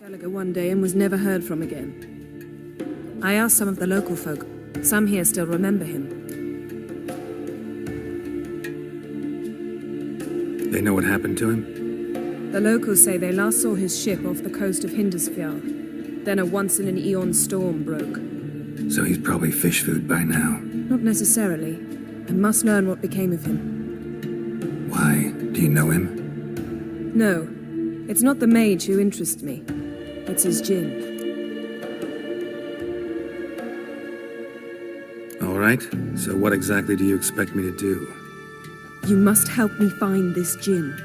Gallagher one day and was never heard from again. I asked some of the local folk. Some here still remember him. They know what happened to him? The locals say they last saw his ship off the coast of Hindusfjall. Then a once-in-an-eon storm broke. So he's probably fish food by now. Not necessarily. I must learn what became of him. Why? Do you know him? No. It's not the mage who interests me. It's his djinn. All right. So what exactly do you expect me to do? You must help me find this djinn.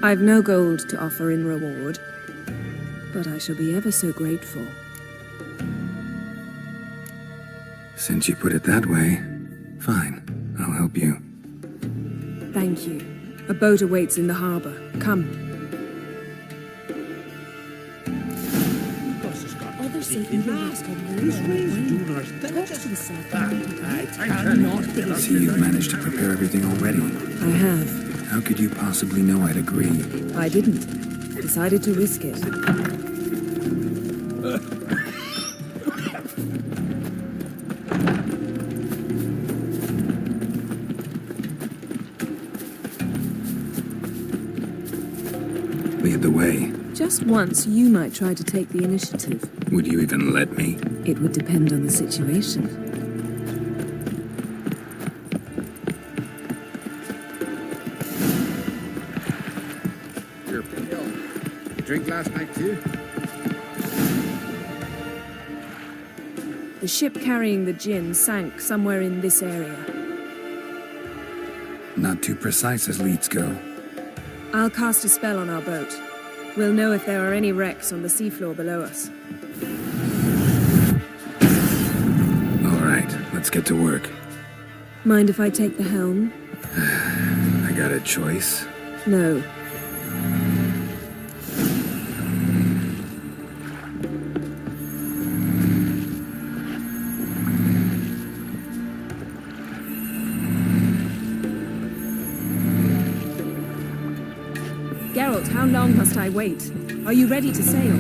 I've no gold to offer in reward, but I shall be ever so grateful. Since you put it that way, fine. I'll help you. Thank you. A boat awaits in the harbor. Come. See, you've managed to prepare everything already. I have. How could you possibly know I'd agree? I didn't. Decided to risk it. Lead the way. Just once, you might try to take the initiative. Would you even let me? It would depend on the situation. You're pale. You drink last night too? The ship carrying the djinn sank somewhere in this area. Not too precise as leads go. I'll cast a spell on our boat. We'll know if there are any wrecks on the seafloor below us. All right, let's get to work. Mind if I take the helm? I got a choice. No. Geralt, how long must I wait? Are you ready to sail?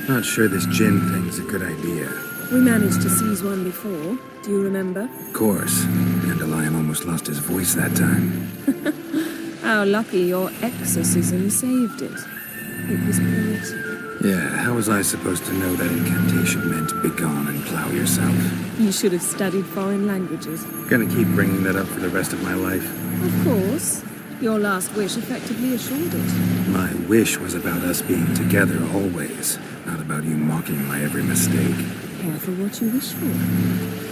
Not sure this djinn thing's a good idea. We managed to seize one before. Do you remember? Of course. Dandelion almost lost his voice that time. How lucky your exorcism saved it. It was poetic. Yeah, how was I supposed to know that incantation meant begone and plow yourself? You should have studied foreign languages. Gonna keep bringing that up for the rest of my life. Of course. Your last wish effectively assured it. My wish was about us being together always, not about you mocking my every mistake. Careful what you wish for.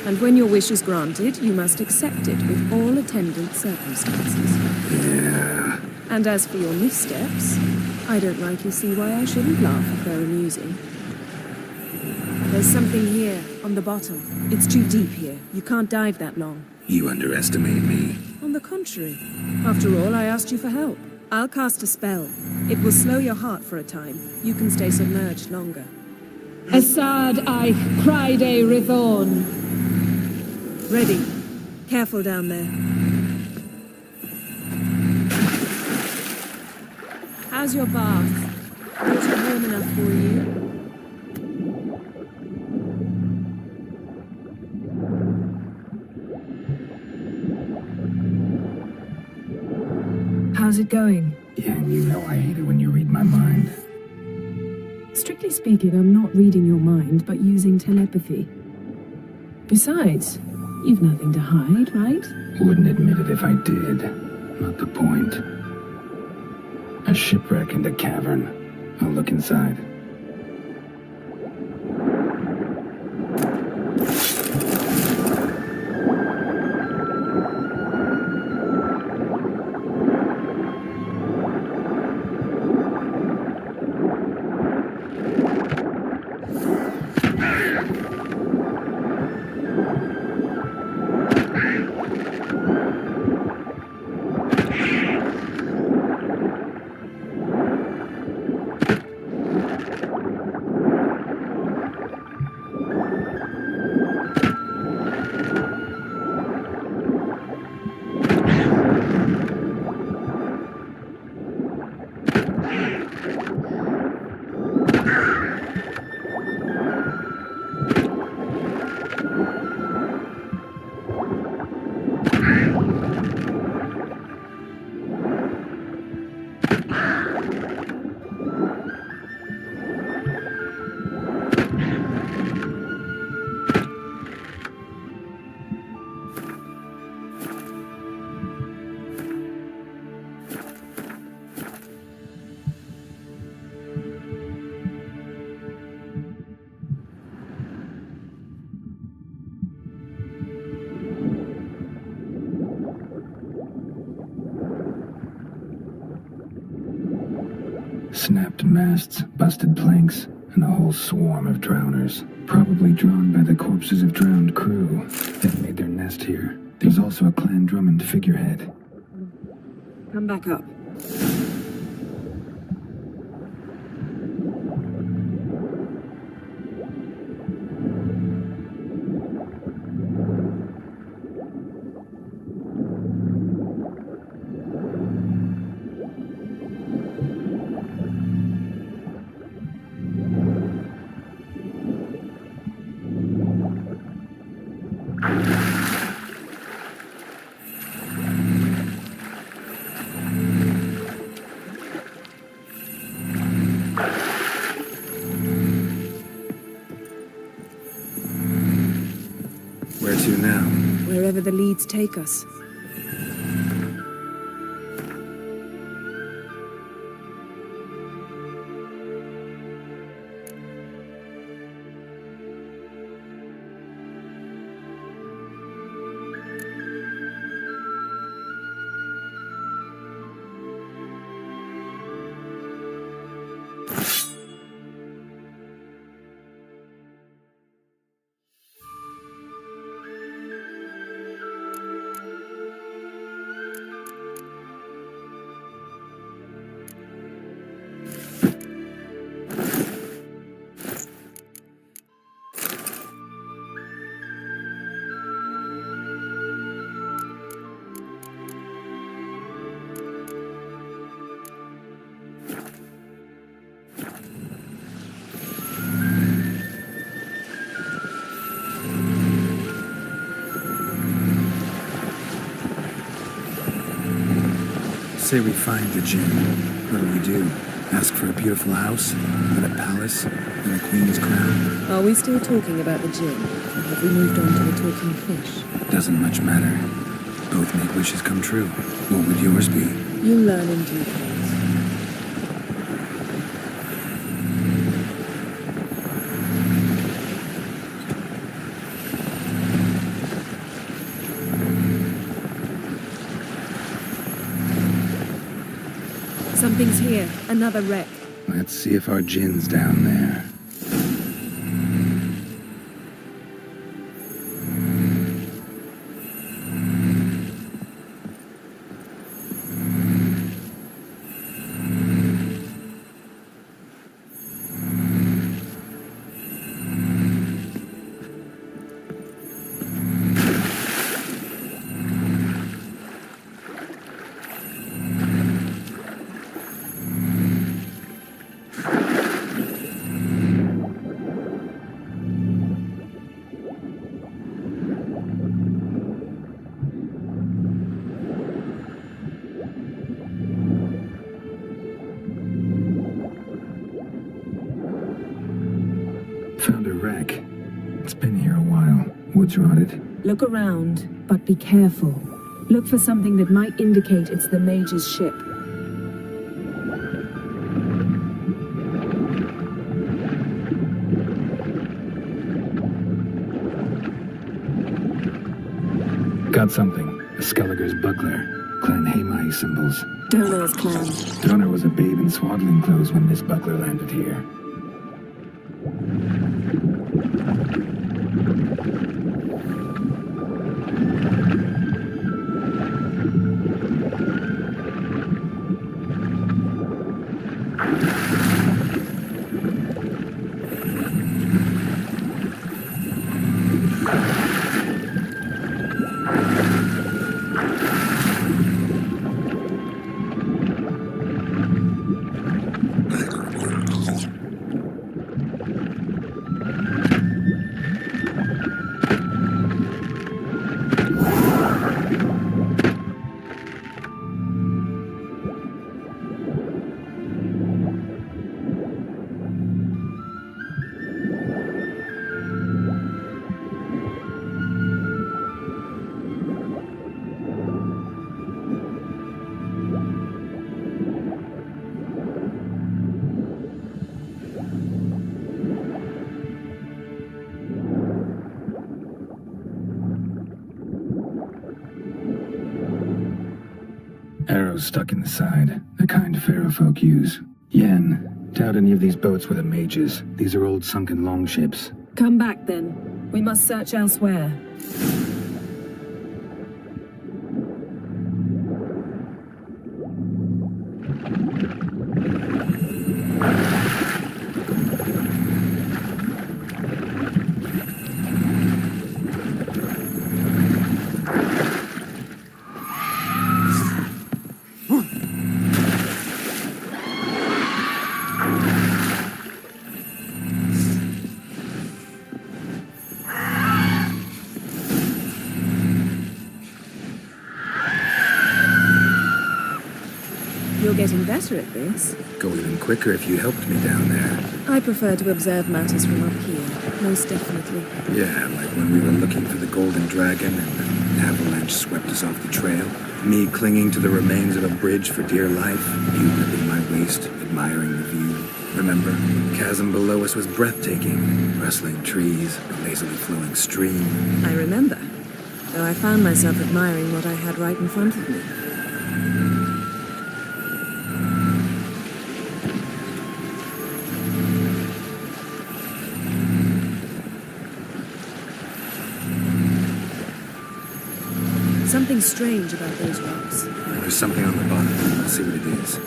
And when your wish is granted, you must accept it with all attendant circumstances. Yeah. And as for your missteps, I don't rightly see why I shouldn't laugh if they're amusing. There's something here, on the bottom. It's too deep here. You can't dive that long. You underestimate me. On the contrary. After all, I asked you for help. I'll cast a spell. It will slow your heart for a time. You can stay submerged longer. Assad I Criday Rithorn. Ready. Careful down there. How's your bath? Water warm enough for you? How's it going? Yeah, and you know I hate it when you read my mind. Strictly speaking, I'm not reading your mind, but using telepathy. Besides, you've nothing to hide, right? Wouldn't admit it if I did. Not the point. A shipwreck and a cavern. I'll look inside. Snapped masts, busted planks, and a whole swarm of drowners. Probably drawn by the corpses of drowned crew that made their nest here. There's also a Clan Drummond figurehead. Come back up. Where to now? Wherever the leads take us. Say we find the gin. What do? Ask for a beautiful house, and a palace, and a queen's crown? Are we still talking about the gin? Or have we moved on to the talking fish? Doesn't much matter. Both make wishes come true. What would yours be? You'll learn in due course. Something's here. Another wreck. Let's see if our gin's down there. Found a wreck. It's been here a while. Wood's rotted. Look around, but be careful. Look for something that might indicate it's the Mage's ship. Got something. A Skelliger's buckler. Clan Hamai symbols. Donor's clan. Donor was a babe in swaddling clothes when this buckler landed here. Arrows stuck in the side, the kind pharaoh folk use. Yen, doubt any of these boats were the mages. These are old sunken longships. Come back then. We must search elsewhere. You're getting better at this. Go even quicker if you helped me down there. I prefer to observe matters from up here, most definitely. Yeah, like when we were looking for the Golden Dragon and an avalanche swept us off the trail. Me clinging to the remains of a bridge for dear life. You gripping my waist, admiring the view. Remember? The chasm below us was breathtaking. Rustling trees, a lazily flowing stream. I remember, though I found myself admiring what I had right in front of me. Something strange about those rocks. There's something on the bottom. I'll see what it is.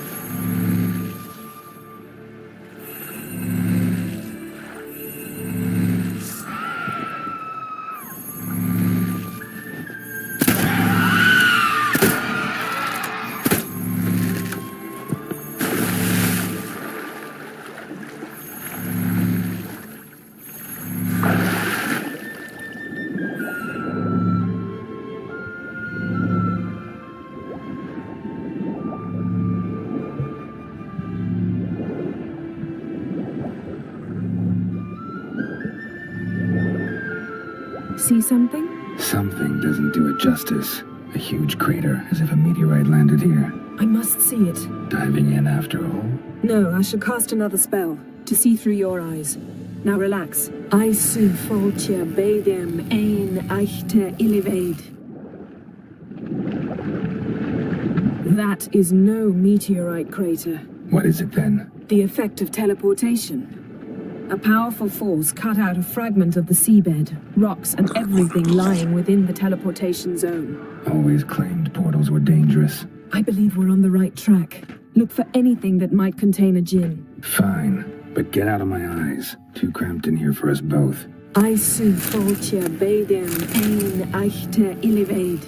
See something? Something doesn't do it justice. A huge crater, as if a meteorite landed here. I must see it. Diving in after all? No, I shall cast another spell, to see through your eyes. Now relax. I su foltje bedem ein echte ilivaid. That is no meteorite crater. What is it then? The effect of teleportation. A powerful force cut out a fragment of the seabed, rocks and everything lying within the teleportation zone. Always claimed portals were dangerous. I believe we're on the right track. Look for anything that might contain a djinn. Fine, but get out of my eyes. Too cramped in here for us both. I su foltje bedem ein echte ilivaid.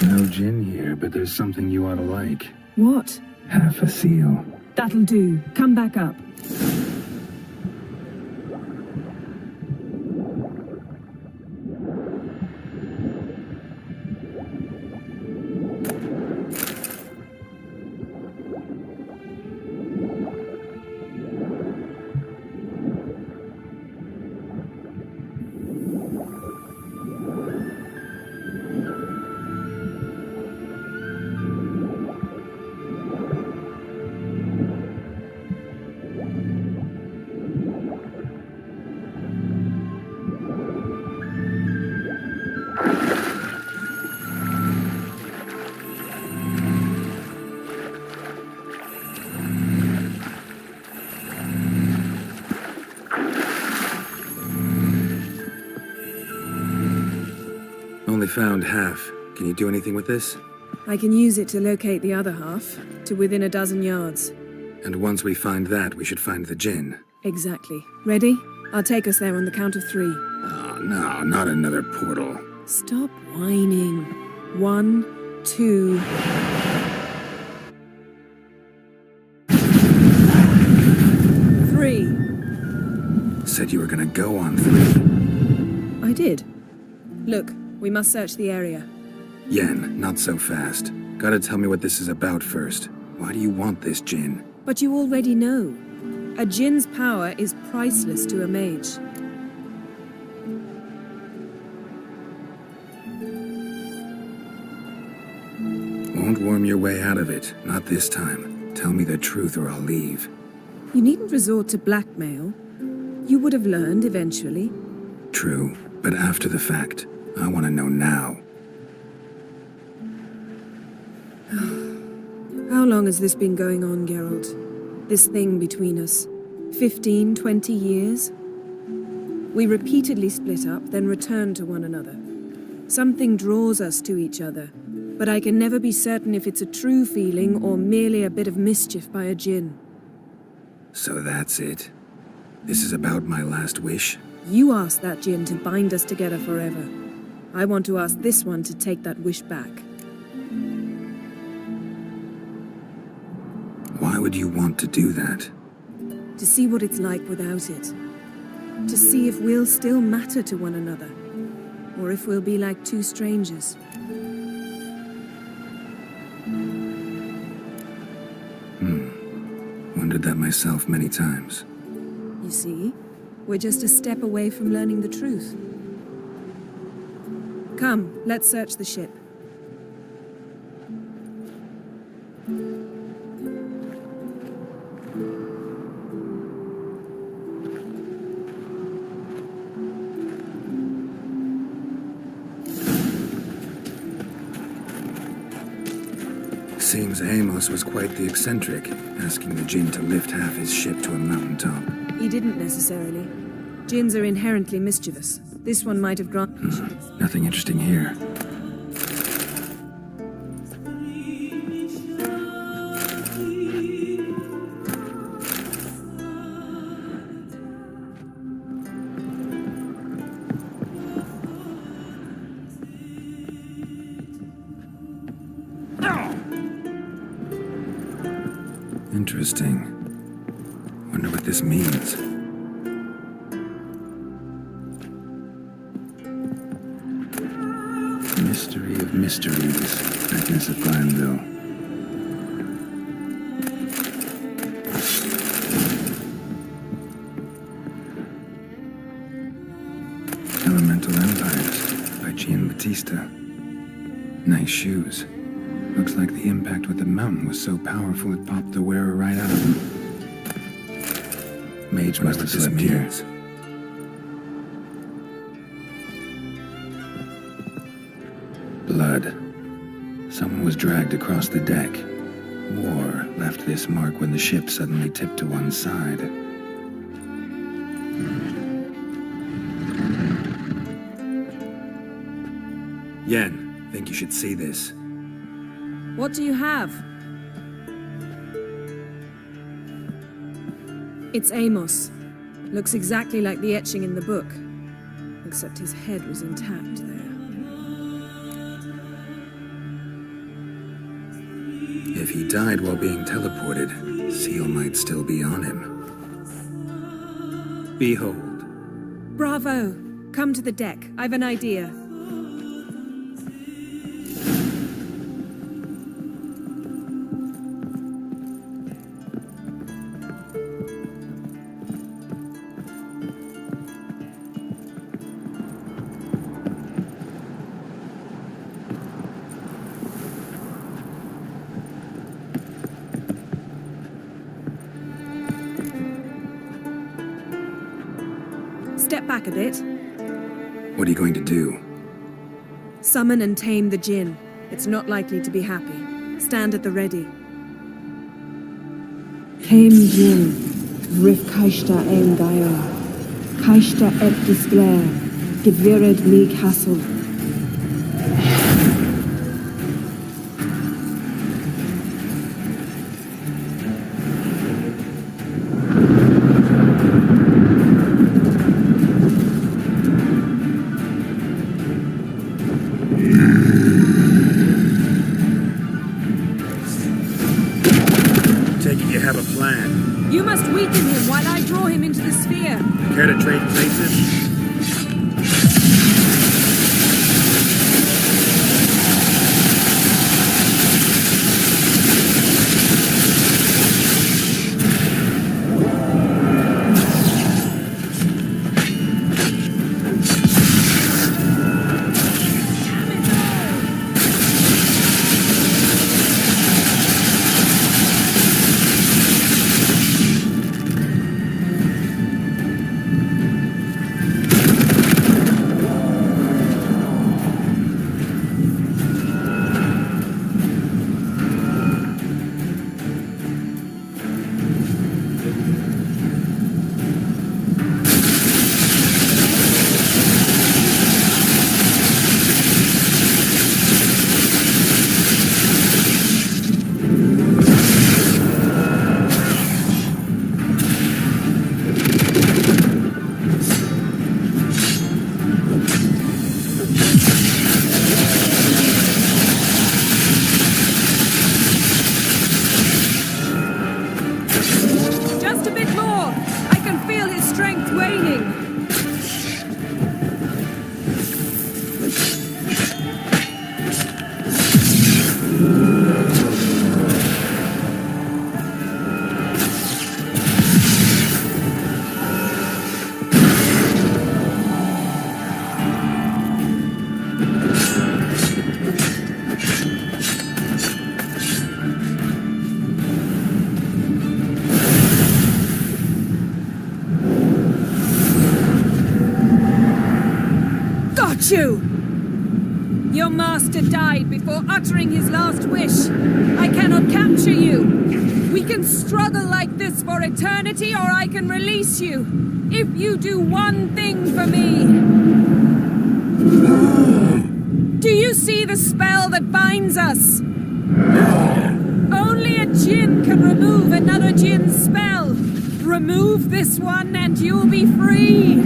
No gin here, but there's something you ought to like. What? Half a seal. That'll do. Come back up. Only found half. Can you do anything with this? I can use it to locate the other half, to within a dozen yards. And once we find that, we should find the gin. Exactly. Ready? I'll take us there on the count of 3. Oh, no, not another portal. Stop whining. 1, 2... Three. Said you were gonna go on 3. I did. Look, we must search the area. Yen, not so fast. Gotta tell me what this is about first. Why do you want this gin? But you already know. A djinn's power is priceless to a mage. Won't worm your way out of it. Not this time. Tell me the truth or I'll leave. You needn't resort to blackmail. You would have learned eventually. True, but after the fact. I want to know now. long has this been going on, Geralt? This thing between us? 15, 20 years? We repeatedly split up, then return to one another. Something draws us to each other, but I can never be certain if it's a true feeling or merely a bit of mischief by a djinn. So that's it? This is about my last wish? You asked that djinn to bind us together forever. I want to ask this one to take that wish back. Why would you want to do that? To see what it's like without it. To see if we'll still matter to one another. Or if we'll be like two strangers. Wondered that myself many times. You see, we're just a step away from learning the truth. Come, let's search the ship. Seems Amos was quite the eccentric, asking the djinn to lift half his ship to a mountaintop. He didn't necessarily. Djinns are inherently mischievous. This one might have granted. Nothing interesting here. Interesting. Wonder what this means. Mystery of mysteries, Agnes of Glanville. Elemental Empires by Giambattista. Nice shoes. Looks like the impact with the mountain was so powerful it popped the wearer right out of him. Mage must have slept here. Blood. Someone was dragged across the deck. War left this mark when the ship suddenly tipped to one side. Yen, think you should see this. What do you have? It's Amos. Looks exactly like the etching in the book. Except his head was intact there. If he died while being teleported, Seal might still be on him. Behold. Bravo! Come to the deck. I've an idea. Step back a bit. What are you going to do? Summon and tame the djinn. It's not likely to be happy. Stand at the ready. Tame Jin, Rif Kaishta en Gaia, Kaishta et Disglair, Gevired me Castle. You have a plan. You must weaken him while I draw him into the sphere. Care to trade places? hate you! Your master died before uttering his last wish. I cannot capture you. We can struggle like this for eternity, or I can release you. If you do one thing for me. Do you see the spell that binds us? Only a djinn can remove another djinn's spell. Remove this one and you'll be free.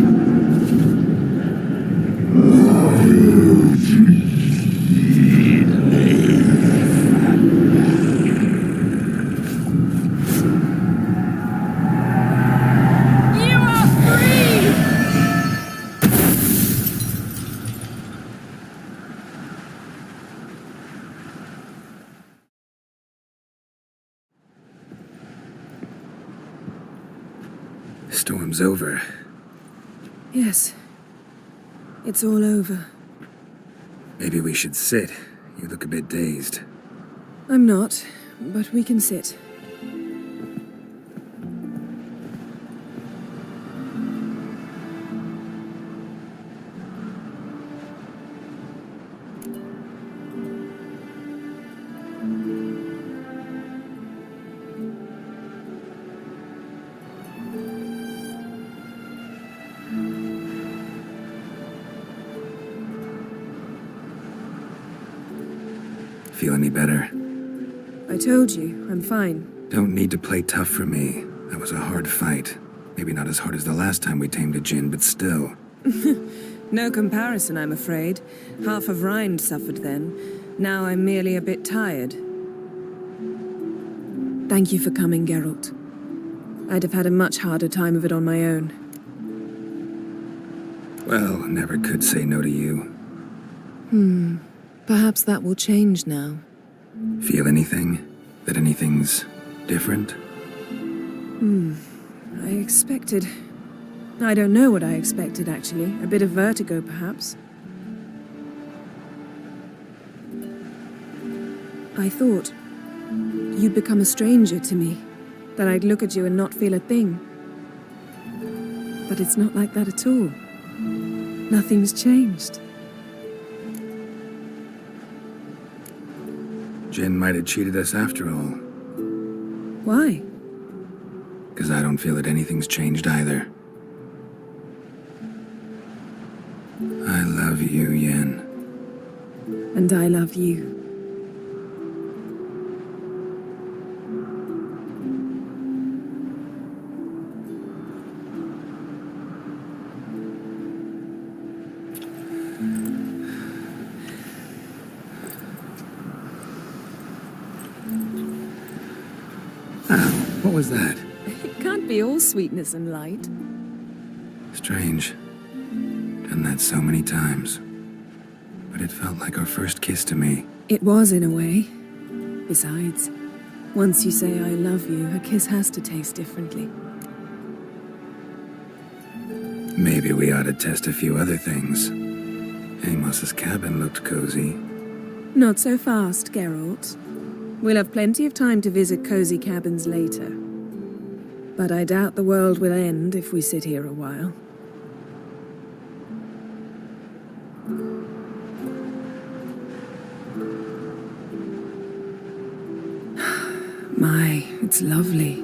You are free! Storm's over. Yes. It's all over. Maybe we should sit. You look a bit dazed. I'm not, but we can sit. Feel any better? I told you, I'm fine. Don't need to play tough for me. That was a hard fight. Maybe not as hard as the last time we tamed a djinn, but still. No comparison, I'm afraid. Half of Rind suffered then. Now I'm merely a bit tired. Thank you for coming, Geralt. I'd have had a much harder time of it on my own. Well, never could say no to you. Perhaps that will change now. Feel anything? That anything's different? I expected... I don't know what I expected, actually. A bit of vertigo, perhaps. I thought you'd become a stranger to me. That I'd look at you and not feel a thing. But it's not like that at all. Nothing's changed. Jinn might have cheated us after all. Why? Because I don't feel that anything's changed either. I love you, Yen. And I love you. What was that? It can't be all sweetness and light. Strange. Done that so many times. But it felt like our first kiss to me. It was, in a way. Besides, once you say I love you, a kiss has to taste differently. Maybe we ought to test a few other things. Amos's cabin looked cozy. Not so fast, Geralt. We'll have plenty of time to visit cozy cabins later. But I doubt the world will end if we sit here a while. My, it's lovely.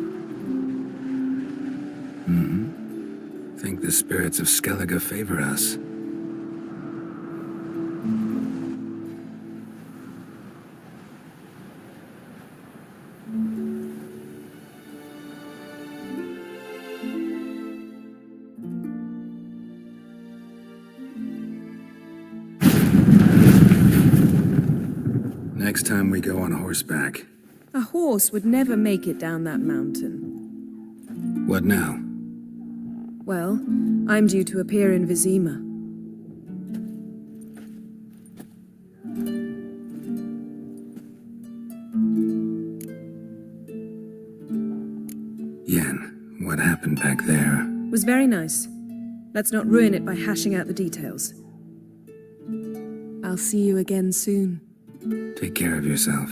Think the spirits of Skellige favor us. Next time we go on horseback. A horse would never make it down that mountain. What now? Well, I'm due to appear in Vizima. Yen, what happened back there? Was very nice. Let's not ruin it by hashing out the details. I'll see you again soon. Take care of yourself.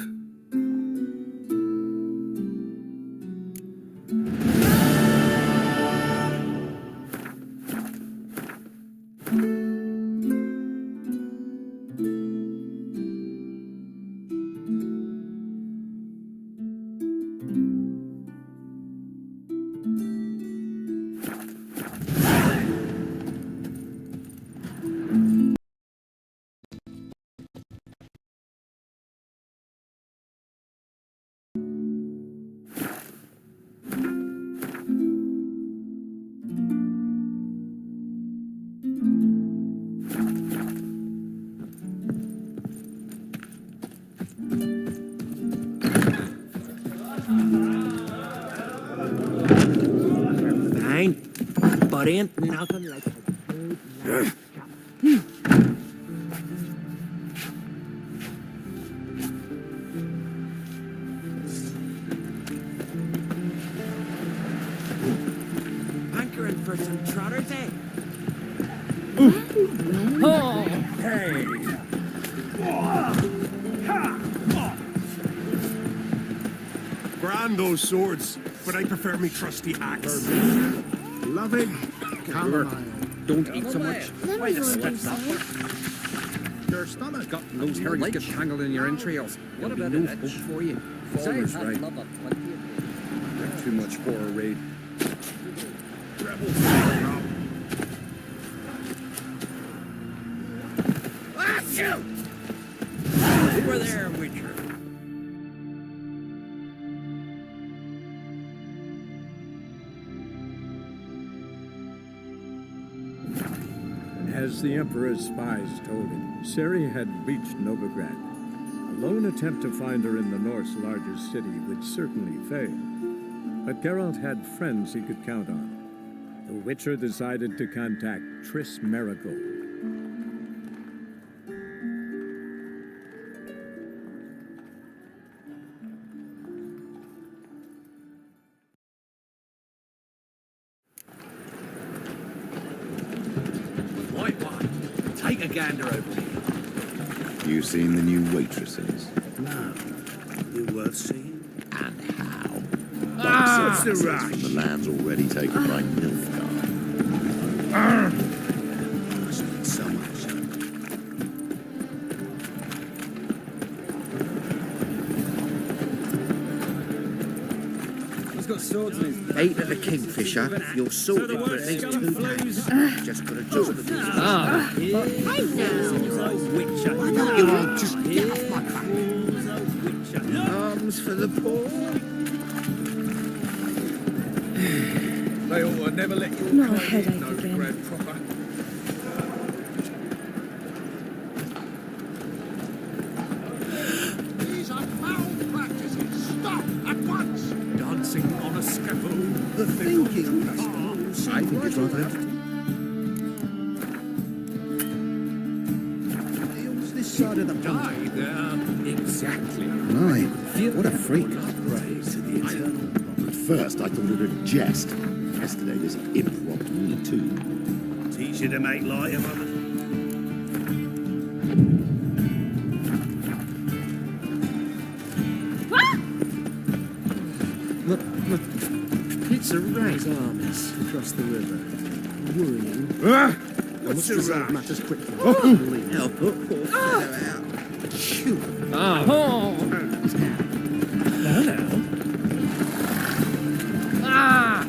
ain't nothing like a good hankering for some trotters, eh? Oh, hey! Grand those swords, but I prefer me trusty axe. Loving chamomile. Don't eat so much. Why the sweat's up? Your stomach. Got those herrings get tangled in your entrails. What There'll about be no an hope itch? for you. Faller's I'd right. love a plenty of Too much for a raid. Ah, shoot! Over there, Witcher. As the Emperor's spies told him, Ciri had reached Novigrad. A lone attempt to find her in the North's largest city would certainly fail. But Geralt had friends he could count on. The Witcher decided to contact Triss Merigold. Right one. Take a gander over here. You seen the new waitresses? No. You worth seeing? And how? What's the rush? The land's already taken by Nilfgaard. Must mean so much. He's got swords in his... Eight at the Kingfisher. You're sorted for at least 2 days. Just got a job at the Ah, Hey now. Witcher. Why don't you all just get off my back? Arms for the poor. They ought to never let you No headache no again. Grand proper. These are foul practices. Stop at once. Dancing on a scaffold. The thinking I think it's rather Deals this side of the pond. Exactly. My, what a freak. Praise to the Eternal. At first, I thought it a jest. Yesterday, this imp robbed me too. Teach you to make light of others. It's a race armies across the river. Worrying. What's the rush? Matters quickly. Help poor fellow out. Oh. Hello. Ah!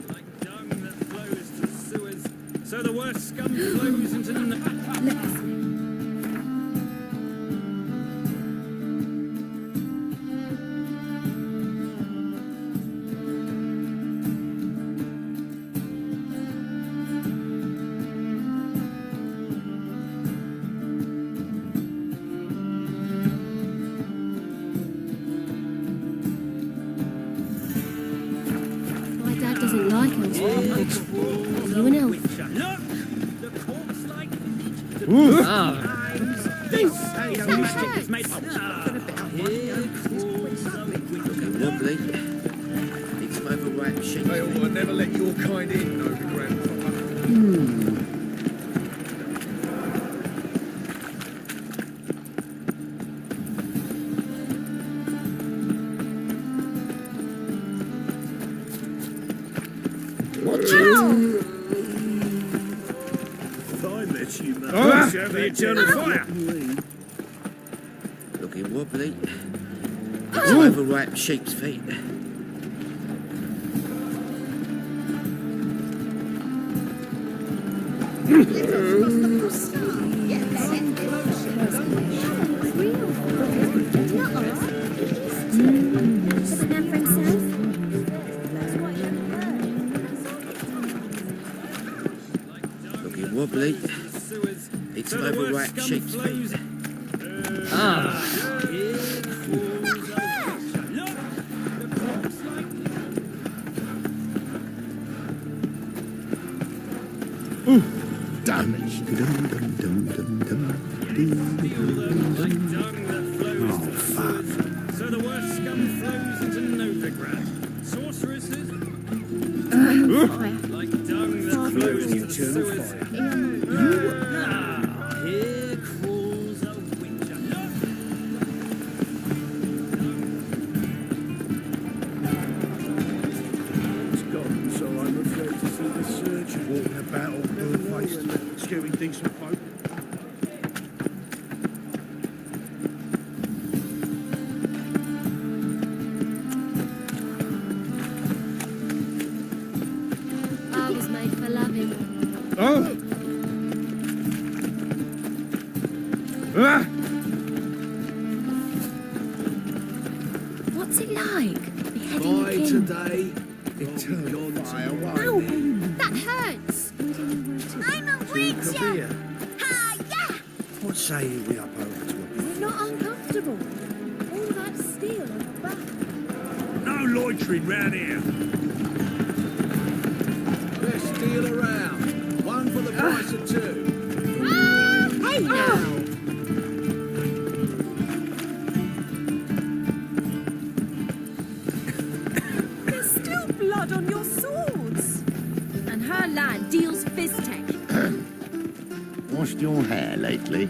Like dung that flows to sewers, so the worst scum flows into the... My dad doesn't like elves. You an elf? Look! The corpse-like... It's made Wobbly. It's overripe shape. They ought to never let your kind in, no Grand proper. Watch out! If I met you, man, share the eternal fire. Looking wobbly. It's overripe shape's fate. Looking wobbly. It's overripe shape's fate. Damage. Like dung that flows to Suez, so the worst scum flows into Novigrad. Sorceresses, like dung that flows to Suez. Here crawls a witcher. It's gone, so I'm afraid to see the surgeon walking about all blue-faced, scaring decent folk. I was made for loving. Oh! Ah! What's it like? Beheading a By king? today, eternal fire Ow! That hurts! I'm a witcher! Ha! Yeah! What say we up over to a It's not uncomfortable. All that steel on the back. No loitering round here. Let's steal around. One for the price of two. Hey now! There's still blood on your swords. And her land deals fizz-tech. Washed your hair lately?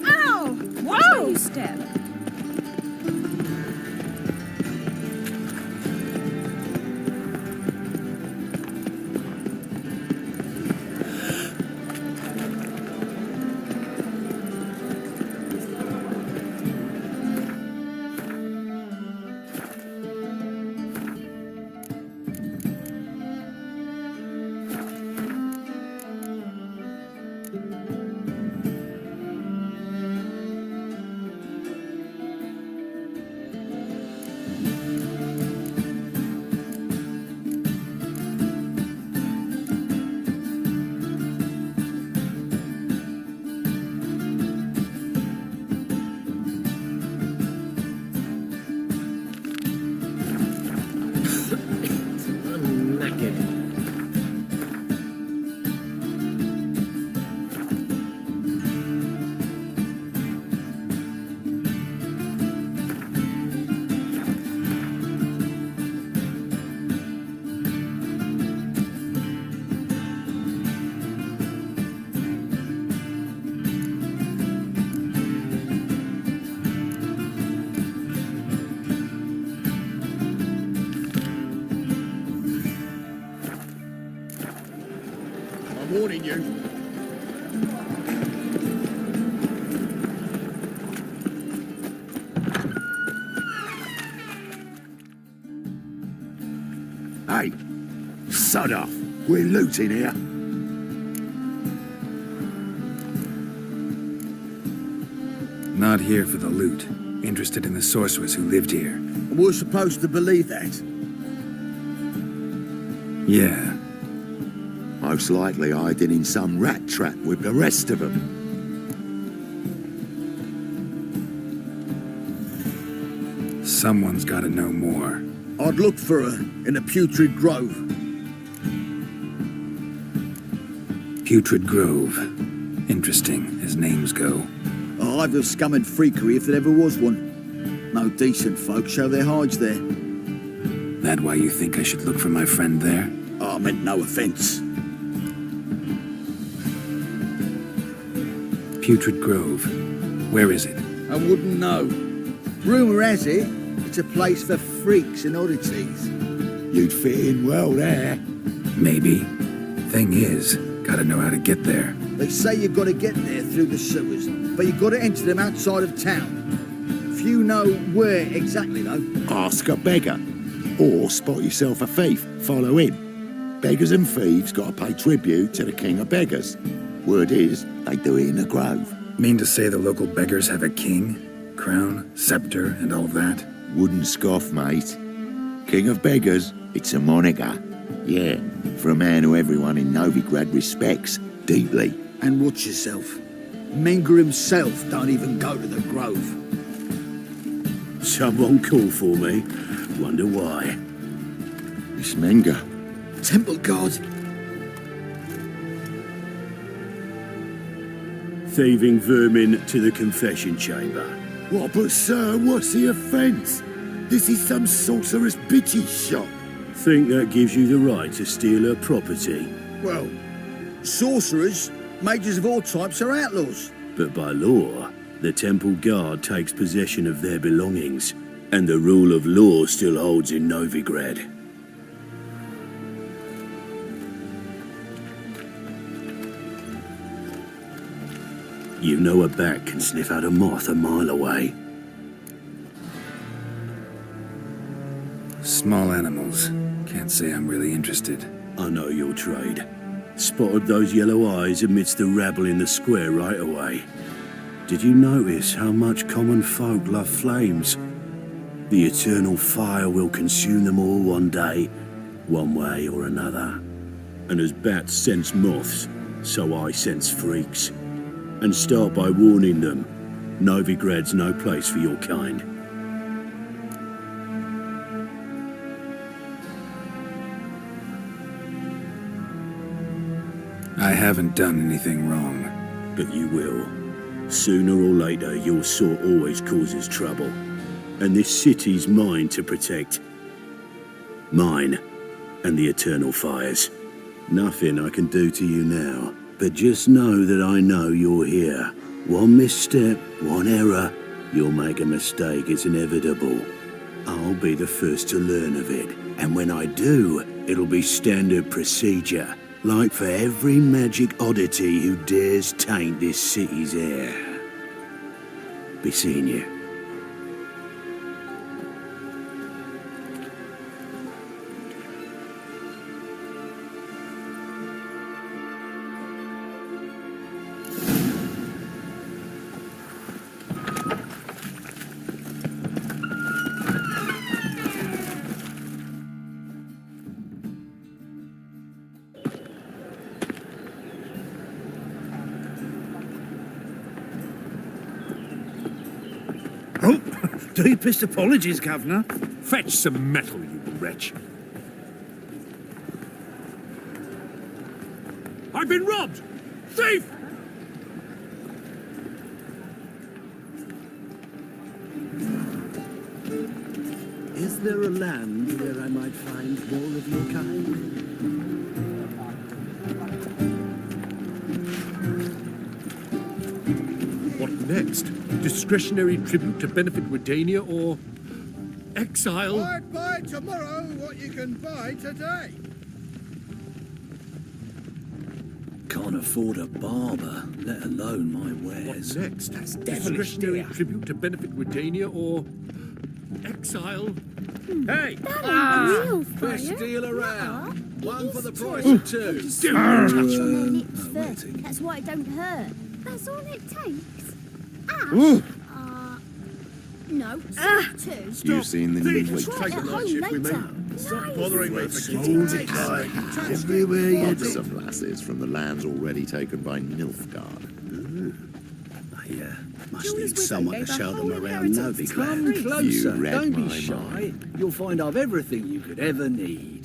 Ow! Whoa! You step. I'm warning you. Hey, sod off. We're looting here. Not here for the loot. Interested in the sorceress who lived here. We're supposed to believe that. Yeah. Most likely hiding in some rat trap with the rest of them. Someone's got to know more. I'd look for her in the Putrid Grove. Putrid Grove. Interesting, as names go. A hive of scum and freakery if there ever was one. No decent folk show their hides there. That why you think I should look for my friend there? Oh, I meant no offence. Putrid Grove. Where is it? I wouldn't know. Rumour has it, it's a place for freaks and oddities. You'd fit in well there. Maybe. Thing is, gotta know how to get there. They say you've got to get there through the sewers, but you've got to enter them outside of town. Few know where exactly, though. Ask a beggar. Or spot yourself a thief. Follow him. Beggars and thieves got to pay tribute to the king of beggars. Word is, they do it in the grove. Mean to say the local beggars have a king? Crown, scepter, and all that? Wouldn't scoff, mate. King of beggars, it's a moniker. Yeah, for a man who everyone in Novigrad respects deeply. And watch yourself. Menger himself don't even go to the grove. Someone called for me. Wonder why. It's Menga. Temple God. Thieving vermin to the confession chamber. What, but sir, what's the offence? This is some sorcerer's bitch's shop. Think that gives you the right to steal her property? Well, sorcerers, mages of all types are outlaws. But by law, the temple guard takes possession of their belongings, and the rule of law still holds in Novigrad. You know a bat can sniff out a moth a mile away. Small animals. Can't say I'm really interested. I know your trade. Spotted those yellow eyes amidst the rabble in the square right away. Did you notice how much common folk love flames? The eternal fire will consume them all one day, one way or another. And as bats sense moths, so I sense freaks. And start by warning them, Novigrad's no place for your kind. I haven't done anything wrong. But you will. Sooner or later, your sort always causes trouble. And this city's mine to protect. Mine and the eternal fires. Nothing I can do to you now. But just know that I know you're here. One misstep, one error, you'll make a mistake, it's inevitable. I'll be the first to learn of it. And when I do, it'll be standard procedure. Like for every magic oddity who dares taint this city's air. Be seeing you. Oh, deepest apologies, Governor. Fetch some metal, you wretch. I've been robbed! Thief! Is there a land where I might find more of your kind? What next? Discretionary tribute to benefit Redania or exile? I'd buy tomorrow what you can buy today. Can't afford a barber, let alone my wares. What next? Discretionary tribute to benefit Redania or exile? Hey! Real fire. Best deal around. One for the price to. of two. Touch your lips first. That's why it don't hurt. That's all it takes. No, two. You've seen the new week. Try it at home later. Stop bothering me for Hold it tight. Everywhere you go. Some lasses from the lands already taken by Nilfgaard. Must need someone to show them around Novigrad. You Closer, read don't be my shy. mind. You'll find I've everything you could ever need.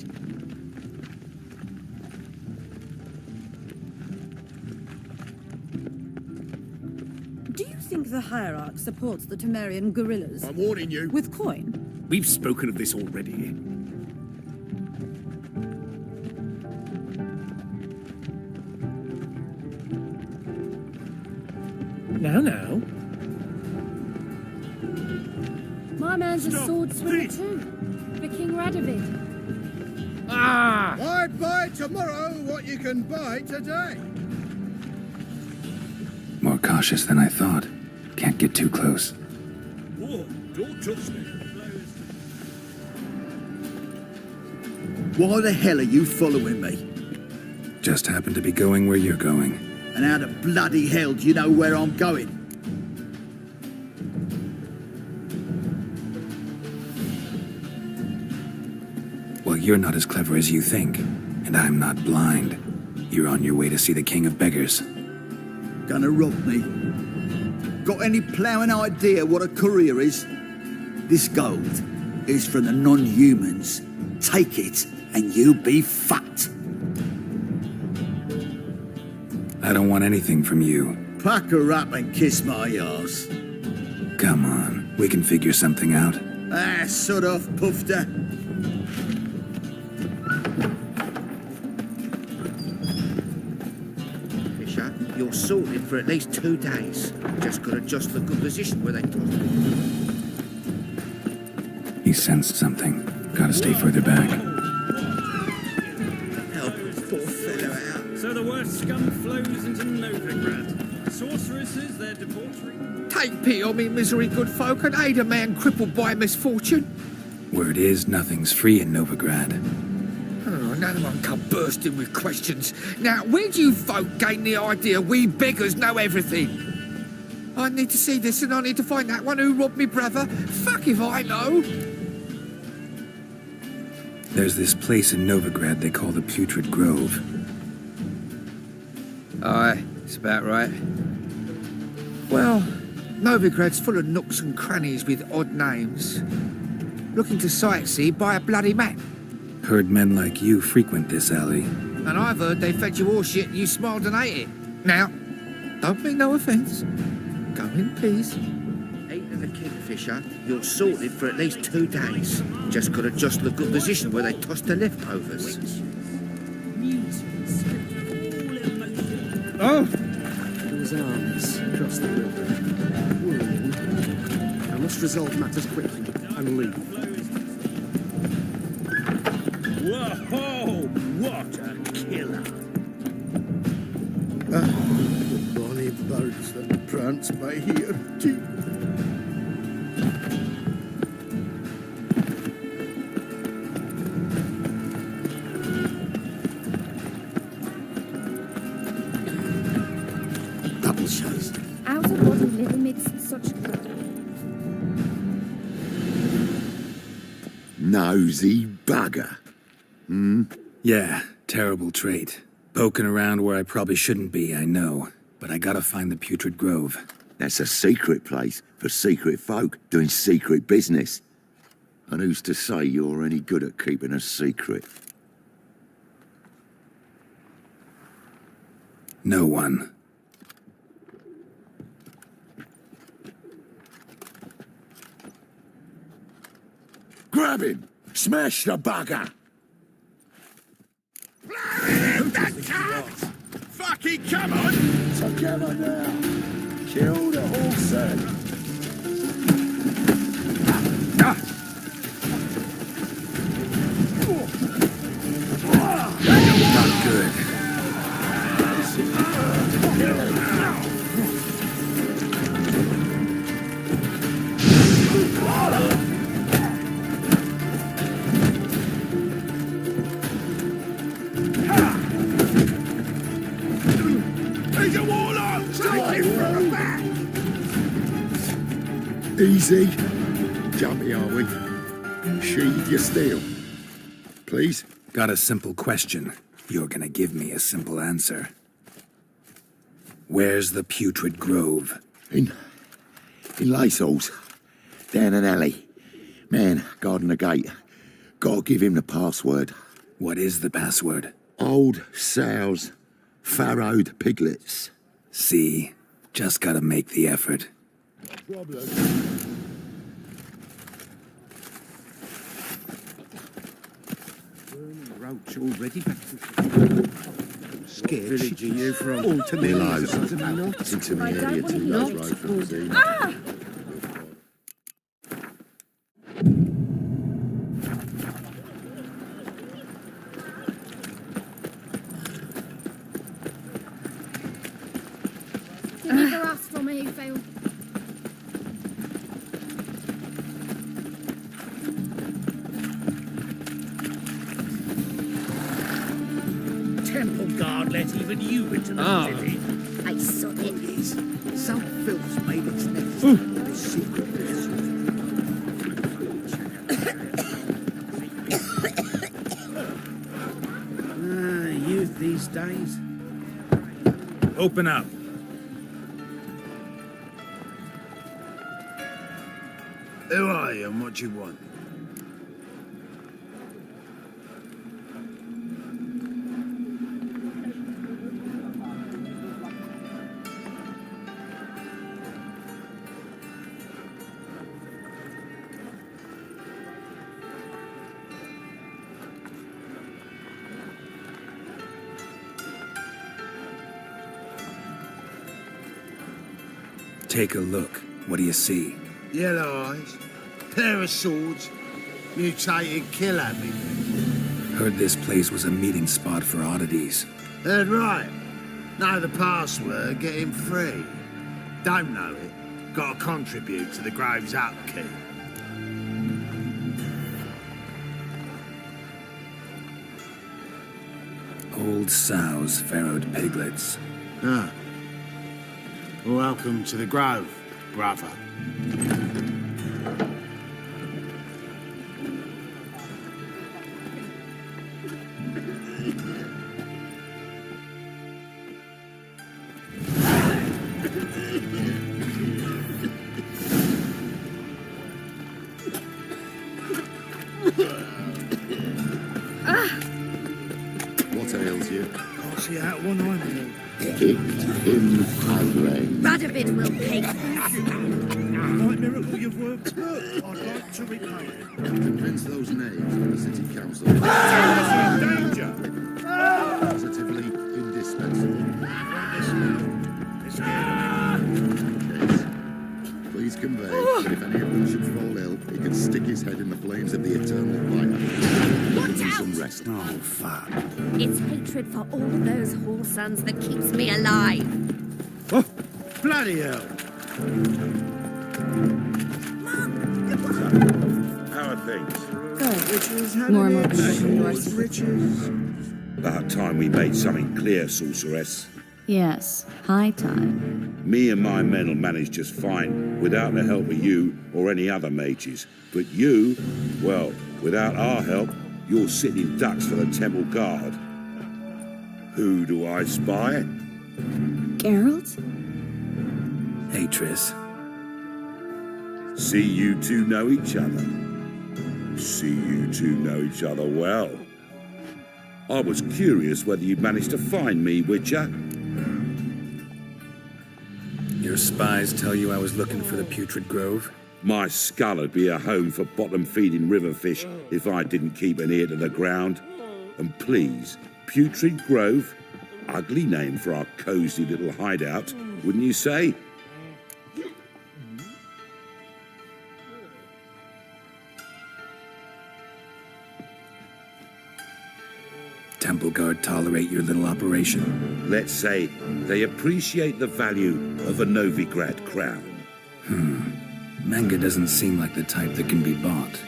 Do you think the Hierarch supports the Temerian guerrillas? I'm warning you. With coin? We've spoken of this already. Now. My man's a Stop. sword swinger Thief. too. For King Radovid. I'd buy tomorrow what you can buy today. More cautious than I thought. Can't get too close. Whoa, don't touch me. Why the hell are you following me? Just happen to be going where you're going. And how the bloody hell do you know where I'm going? Well, you're not as clever as you think. And I'm not blind. You're on your way to see the King of Beggars. Gonna rob me? Got any ploughing idea what a courier is? This gold is from the non-humans take it and you be fucked. I don't want anything from you. Pack her up and kiss my arse. Come on, we can figure something out. Ah, sod off, Pufter. Fisher, you're sorted for at least 2 days. Just got to adjust the good position where they toss it. He sensed something. Gotta stay further back. Help poor fellow out. So the worst scum flows into Novigrad. Sorceresses, their debauchery. Take pity on me, misery, good folk, and aid a man crippled by misfortune. Word is, nothing's free in Novigrad. Oh, another one come bursting with questions. Now, where do you folk gain the idea we beggars know everything? I need to see this and I need to find that one who robbed me brother. Fuck if I know. There's this place in Novigrad they call the Putrid Grove. Aye, it's about right. Well, Novigrad's full of nooks and crannies with odd names. Looking to sightsee, buy a bloody map. Heard men like you frequent this alley. And I've heard they fed you all shit and you smiled and ate it. Now, don't mean no offence. Go in peace. Eat of the kingfisher, you're sorted for at least 2 days. Just got to adjust the good position where they toss the leftovers. Oh! There was armies across the river. Worrying. I must resolve matters quickly and leave. Whoa! What a killer! The bonny birds that prance by here, too. Double shows. Out of body live amidst such Nosy bugger. Yeah, terrible trait. Poking around where I probably shouldn't be, I know. But I gotta find the Putrid Grove. That's a secret place for secret folk doing secret business. And who's to say you're any good at keeping a secret? No one. Grab him! Smash the bugger! That cat! Fucking come on! Together now! Kill the horse! Not good. He's a warlock! Take him from the back! Easy. Jumpy, are we? Sheathe your steel. Please? Got a simple question. You're gonna give me a simple answer. Where's the Putrid Grove? In Lacehalls. Down an alley. Man, guarding the gate. Gotta give him the password. What is the password? Old sows. Farrowed piglets. See? Just gotta make the effort. Roach already back to scared village are you from? All to me. Willows. Not. Into the I don't area want to to Lowe's eat. Road from the sea. Ah! Deliver us from here, Phil. Temple guard let even you into the city. I saw it. Some filth's made its nest in the secret place. Youth these days. Open up. Who are you and what you want? Take a look. What do you see? Yellow eyes, pair of swords, mutated killer everything. Heard this place was a meeting spot for oddities. Heard right. Know the password, get him free. Don't know it, gotta contribute to the Grove's upkeep. Old sows, farrowed piglets. Ah. Welcome to the Grove, brother. What ails you? Can't see out one eye, my lord. Kicked in the rain. Radovid will pay for Might miracle you've worked. I'd like to repay it. Convince those knaves on the city council. Danger! Positively indispensable. Please convey that if any of them should fall ill, he can stick his head in the flames of the eternal fire. Watch Give him out! some rest. Oh, fuck. It's hatred for all those whoresons that keeps me alive. Oh, bloody hell! How are things? Good. More and more people come to our city. About time we made something clear, sorceress. Yes, high time. Me and my men will manage just fine without the help of you or any other mages. But you, well, without our help, you're sitting ducks for the temple guard. Who do I spy? Geralt? Hey, Triss. See you two know each other. See you two know each other well. I was curious whether you'd managed to find me, Witcher. Your spies tell you I was looking for the Putrid Grove? My skull would be a home for bottom-feeding river fish if I didn't keep an ear to the ground. And please, Putrid Grove, ugly name for our cosy little hideout, wouldn't you say? Temple Guard tolerate your little operation? Let's say they appreciate the value of a Novigrad crown. Manga doesn't seem like the type that can be bought.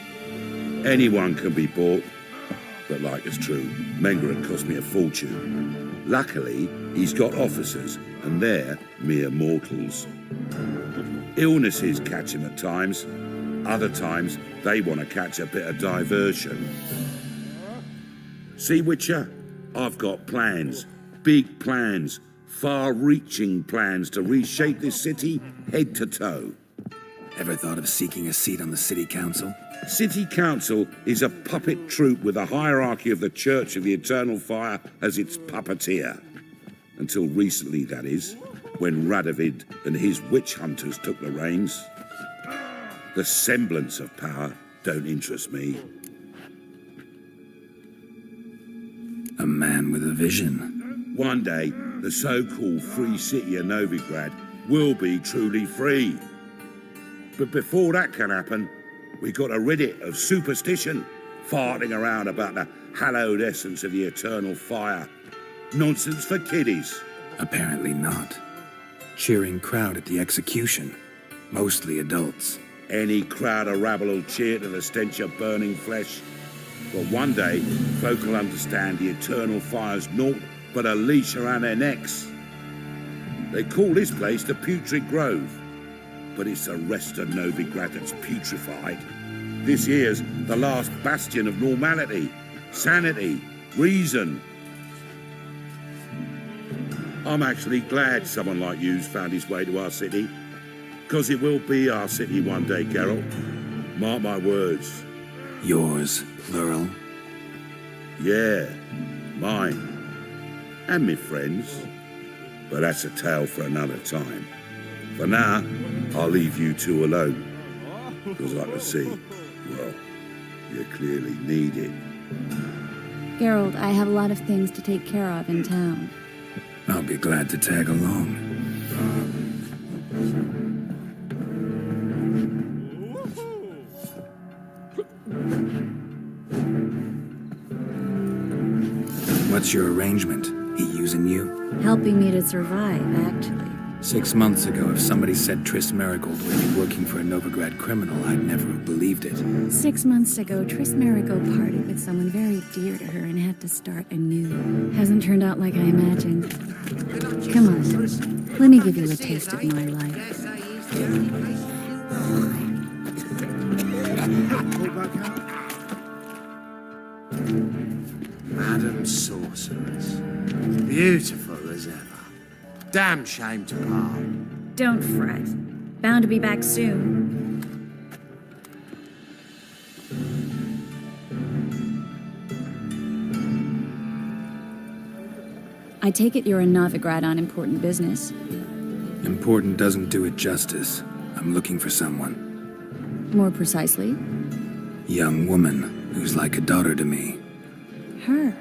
Anyone can be bought, but like it's true, Menga had cost me a fortune. Luckily, he's got officers, and they're mere mortals. Illnesses catch him at times. Other times, they want to catch a bit of diversion. See, Witcher, I've got plans, big plans, far-reaching plans to reshape this city head to toe. Ever thought of seeking a seat on the city council? City council is a puppet troupe with a hierarchy of the Church of the Eternal Fire as its puppeteer. Until recently, that is, when Radovid and his witch hunters took the reins. The semblance of power don't interest me. A man with a vision. One day, the so-called free city of Novigrad will be truly free. But before that can happen, we got to rid it of superstition, farting around about the hallowed essence of the eternal fire. Nonsense for kiddies. Apparently not. Cheering crowd at the execution. Mostly adults. Any crowd of rabble will cheer to the stench of burning flesh. But one day, folk will understand the eternal fire's naught but a leash around their necks. They call this place the Putrid Grove, but it's the rest of Novigrad that's putrefied. This here's the last bastion of normality, sanity, reason. I'm actually glad someone like you's found his way to our city, because it will be our city one day, Geralt. Mark my words. Yours, plural. Yeah, mine. And me friends. But that's a tale for another time. For now, I'll leave you two alone. Because I can see, well, you clearly need it. Geralt, I have a lot of things to take care of in town. I'll be glad to tag along. What's your arrangement? He using you? Helping me to survive, actually. 6 months ago, if somebody said Triss Marigold would be working for a Novigrad criminal, I'd never have believed it. 6 months ago, Triss Marigold partied with someone very dear to her and had to start anew. Hasn't turned out like I imagined. Come on, let me give you a taste of my life. Madam Sorceress. Beautiful as ever. Damn shame to part. Don't fret. Bound to be back soon. I take it you're a Novigrad on important business. Important doesn't do it justice. I'm looking for someone. More precisely? Young woman who's like a daughter to me. Her?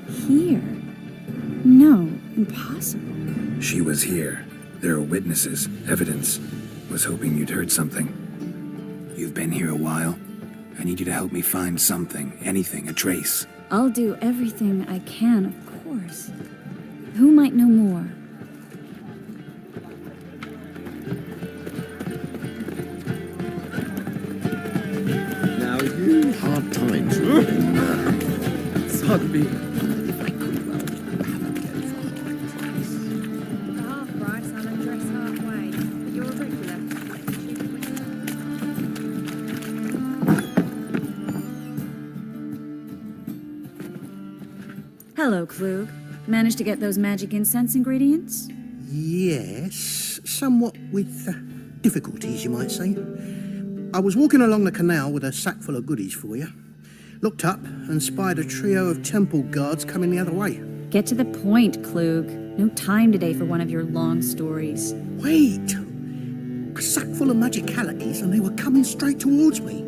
Here? No, impossible. She was here. There are witnesses, evidence. Was hoping you'd heard something. You've been here a while. I need you to help me find something, anything, a trace. I'll do everything I can, of course. Who might know more? Now you hard times. Suddenly. Hello, Klug. Managed to get those magic incense ingredients? Yes, somewhat with difficulties, you might say. I was walking along the canal with a sack full of goodies for you. Looked up and spied a trio of temple guards coming the other way. Get to the point, Klug. No time today for one of your long stories. Wait! A sack full of magicalities and they were coming straight towards me.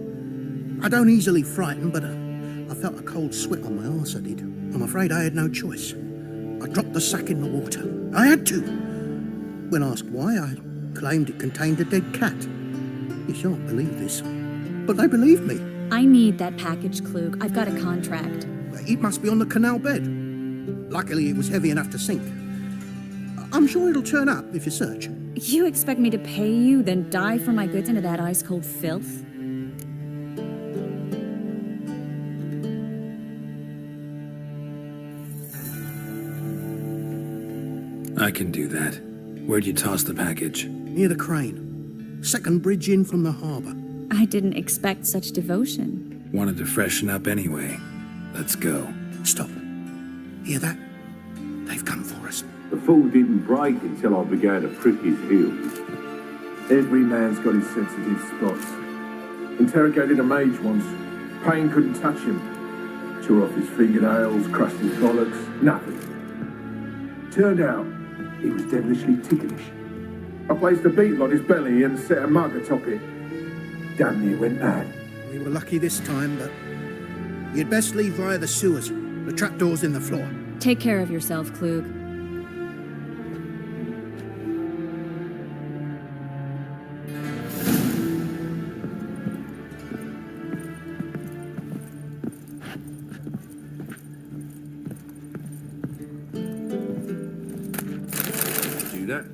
I don't easily frighten, but I felt a cold sweat on my arse, I did. I'm afraid I had no choice. I dropped the sack in the water. I had to. When asked why, I claimed it contained a dead cat. You shan't believe this, but they believed me. I need that package, Klug. I've got a contract. It must be on the canal bed. Luckily, it was heavy enough to sink. I'm sure it'll turn up if you search. You expect me to pay you, then dive for my goods into that ice-cold filth? I can do that. Where'd you toss the package? Near the crane. Second bridge in from the harbour. I didn't expect such devotion. Wanted to freshen up anyway. Let's go. Stop. Hear that? They've come for us. The fool didn't break until I began to prick his heels. Every man's got his sensitive spots. Interrogated a mage once. Pain couldn't touch him. Tore off his fingernails, crushed his bollocks, nothing. Turned out, he was devilishly ticklish. I placed a beetle on his belly and set a mug atop it. Damn near went mad. We were lucky this time, but you'd best leave via the sewers. The trapdoor's in the floor. Take care of yourself, Klug. Do that.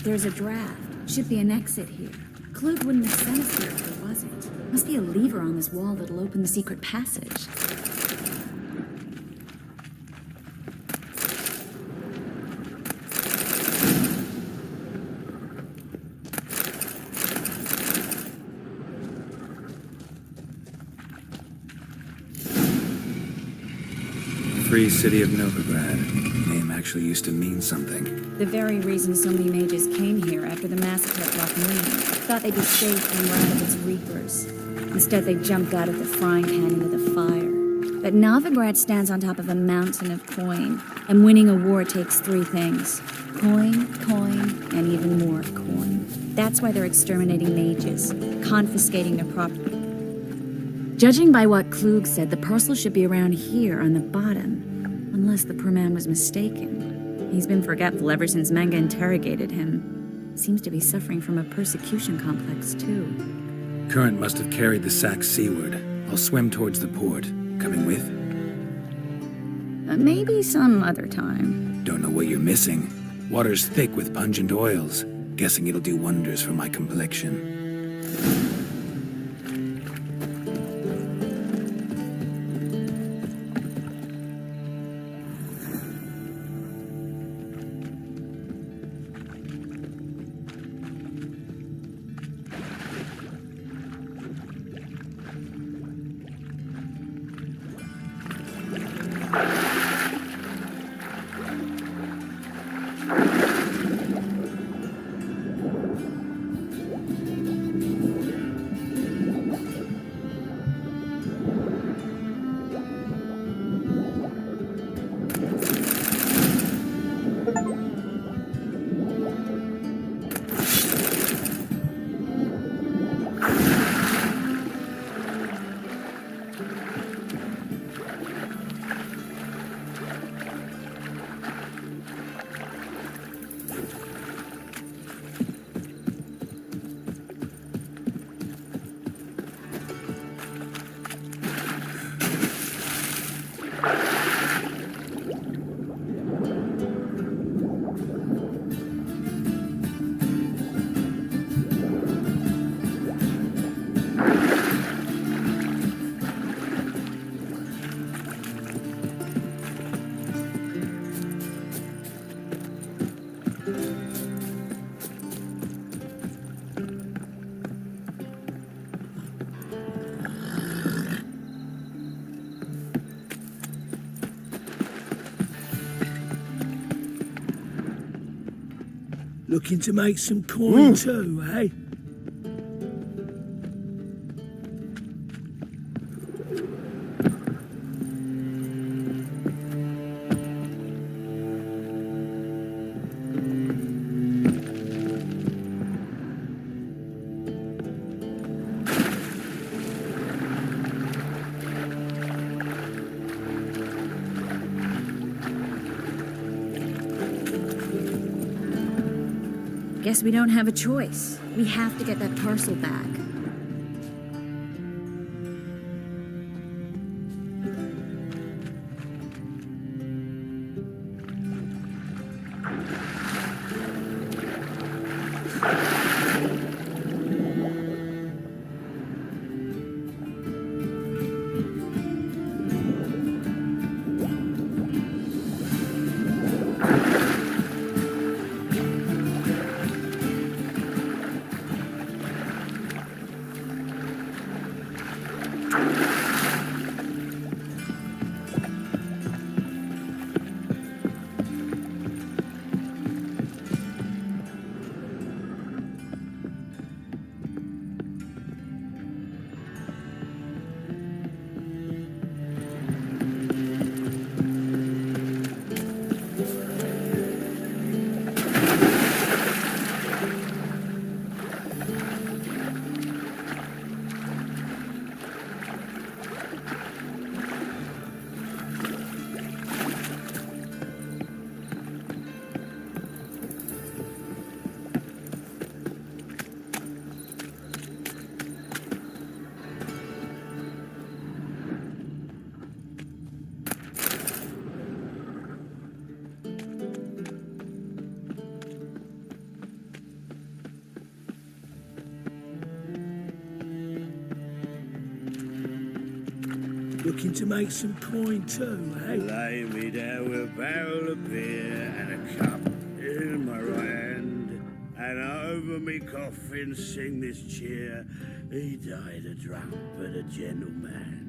There's a draft. Should be an exit here. Klug wouldn't have sent us here if there wasn't. Must be a lever on this wall that'll open the secret passage. Free City of Novigrad. Name actually used to mean something. The very reason so many mages came here after the massacre at Loch Moon. Thought they'd be safe and were out of its reapers. Instead, they jumped out of the frying pan into the fire. But Novigrad stands on top of a mountain of coin, and winning a war takes 3 things. Coin, and even more coin. That's why they're exterminating mages, confiscating their property. Judging by what Klug said, the parcel should be around here on the bottom, unless the poor man was mistaken. He's been forgetful ever since Manga interrogated him. Seems to be suffering from a persecution complex, too. Current must have carried the sack seaward. I'll swim towards the port. Coming with? Maybe some other time. Don't know what you're missing. Water's thick with pungent oils. Guessing it'll do wonders for my complexion. Looking to make some coin too, eh? Guess we don't have a choice. We have to get that parcel back. Looking to make some coin too, eh? Lay me down with a barrel of beer and a cup in my right hand, and over me coffin sing this cheer. He died a drunk but a gentleman.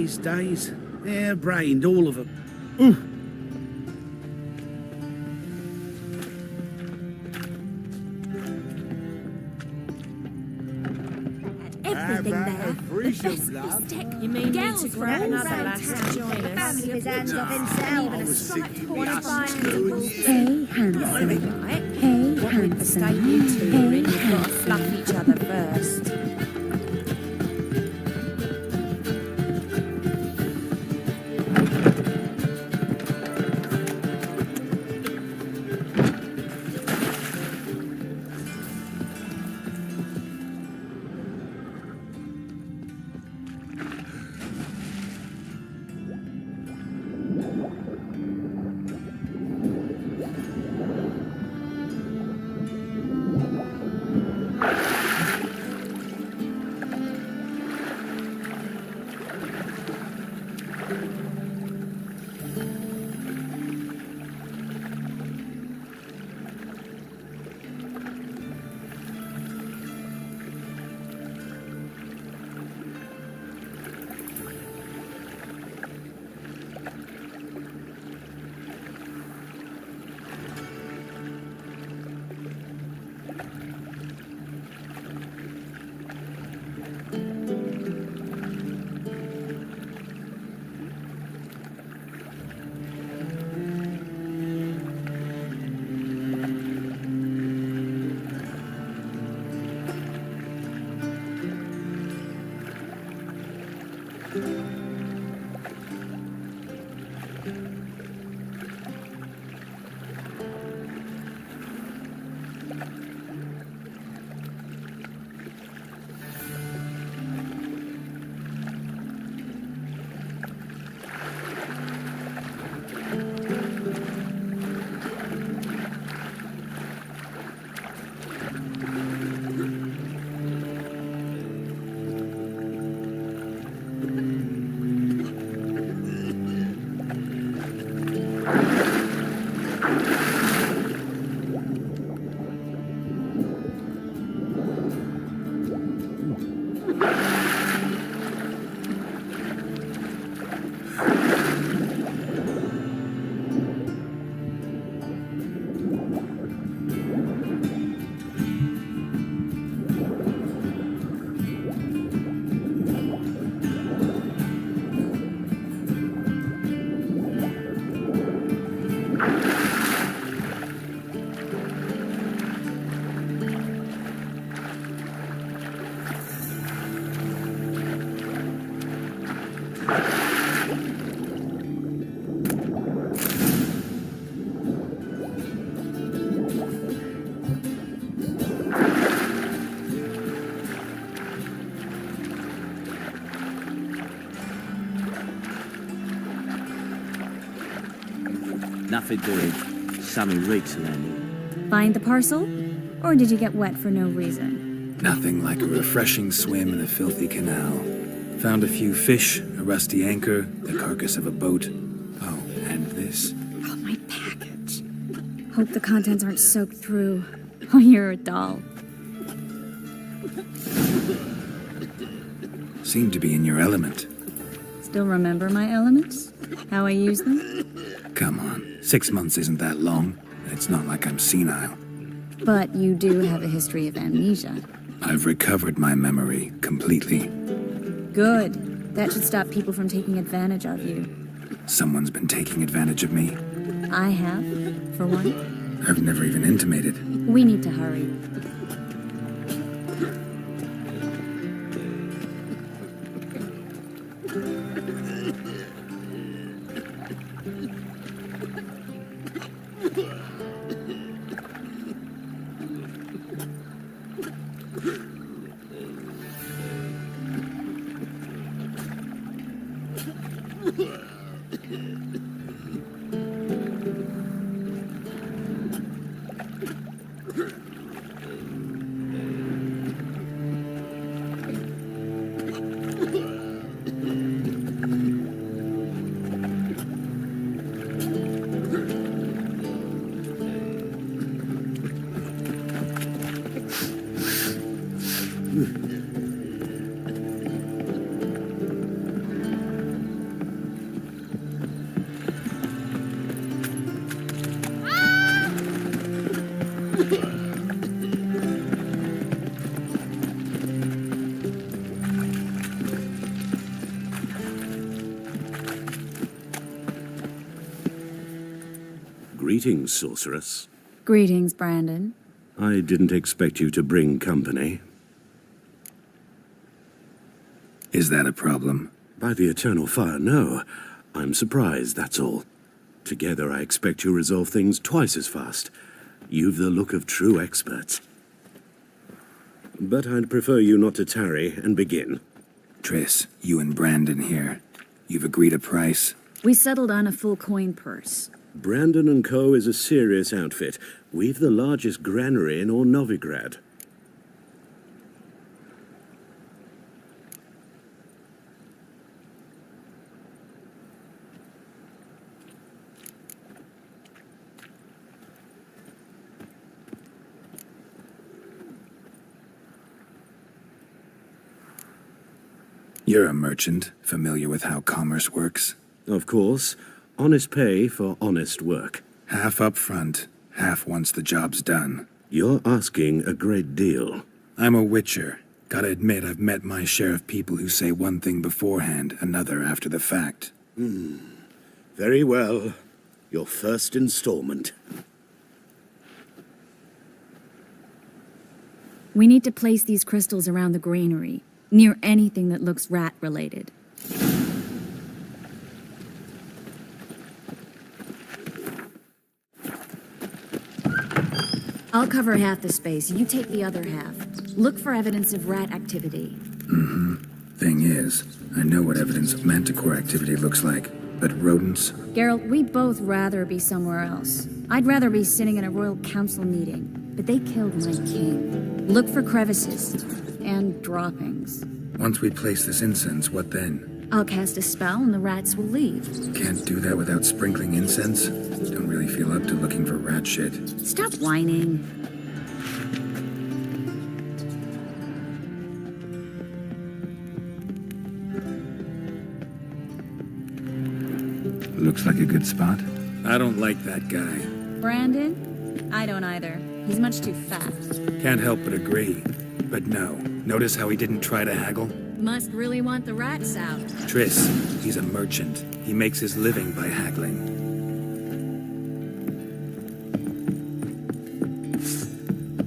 these days. Hair-brained, all of them. Everything there. You mean Girls to from grab all another round lass town. to join The us? family of his hands off himself. Even a slight corner findable. Hey, handsome. Right? Hey, What with the state handsome. you two are in, you've Hey, got to fluff each other first. Nothing doing. Sammy Riggs landing. Find the parcel? Or did you get wet for no reason? Nothing like a refreshing swim in a filthy canal. Found a few fish, a rusty anchor, the carcass of a boat. Oh, and this. Oh, my package. Hope the contents aren't soaked through. Oh, you're a doll. Seem to be in your element. Still remember my elements? How I use them? Come on, 6 months isn't that long. It's not like I'm senile. But you do have a history of amnesia. I've recovered my memory completely. Good. That should stop people from taking advantage of you. Someone's been taking advantage of me. I have, for one. I've never even intimated. We need to hurry. Greetings, sorceress. Greetings, Brandon. I didn't expect you to bring company. Is that a problem? By the eternal fire, no. I'm surprised, that's all. Together, I expect you resolve things twice as fast. You've the look of true experts. But I'd prefer you not to tarry and begin. Triss, you and Brandon here. You've agreed a price? We settled on a full coin purse. Brandon & Co. is a serious outfit. We've the largest granary in all Novigrad. You're a merchant, familiar with how commerce works? Of course. Honest pay for honest work. Half up front, half once the job's done. You're asking a great deal. I'm a witcher. Gotta admit, I've met my share of people who say one thing beforehand, another after the fact. Very well. Your first installment. We need to place these crystals around the granary, near anything that looks rat-related. I'll cover half the space, you take the other half. Look for evidence of rat activity. Thing is, I know what evidence of manticore activity looks like, but rodents? Geralt, we'd both rather be somewhere else. I'd rather be sitting in a royal council meeting, but they killed my king. Look for crevices and droppings. Once we place this incense, what then? I'll cast a spell and the rats will leave. Can't do that without sprinkling incense? Don't really feel up to looking for rat shit. Stop whining. Looks like a good spot. I don't like that guy. Brandon? I don't either. He's much too fat. Can't help but agree. But no, notice how he didn't try to haggle? Must really want the rats out. Triss, he's a merchant. He makes his living by haggling.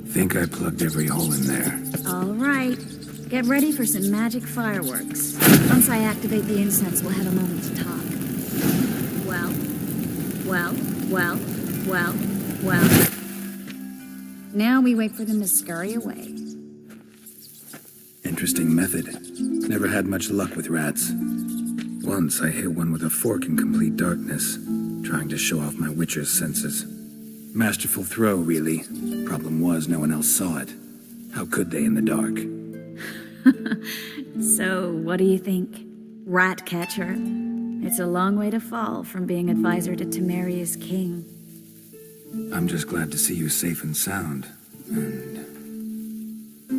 Think I plugged every hole in there. All right. Get ready for some magic fireworks. Once I activate the incense, we'll have a moment to talk. Well. Now we wait for them to scurry away. Interesting method. Never had much luck with rats. Once I hit one with a fork in complete darkness, trying to show off my witcher's senses. Masterful throw, really. Problem was, no one else saw it. How could they in the dark? So, what do you think? Rat catcher? It's a long way to fall from being advisor to Temeria's king. I'm just glad to see you safe and sound. And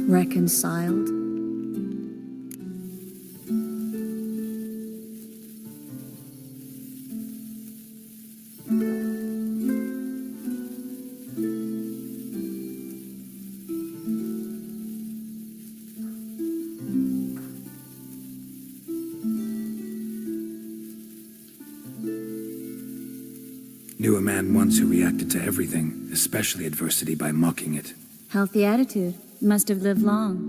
reconciled? Knew a man once who reacted to everything, especially adversity, by mocking it. Healthy attitude. Must have lived long.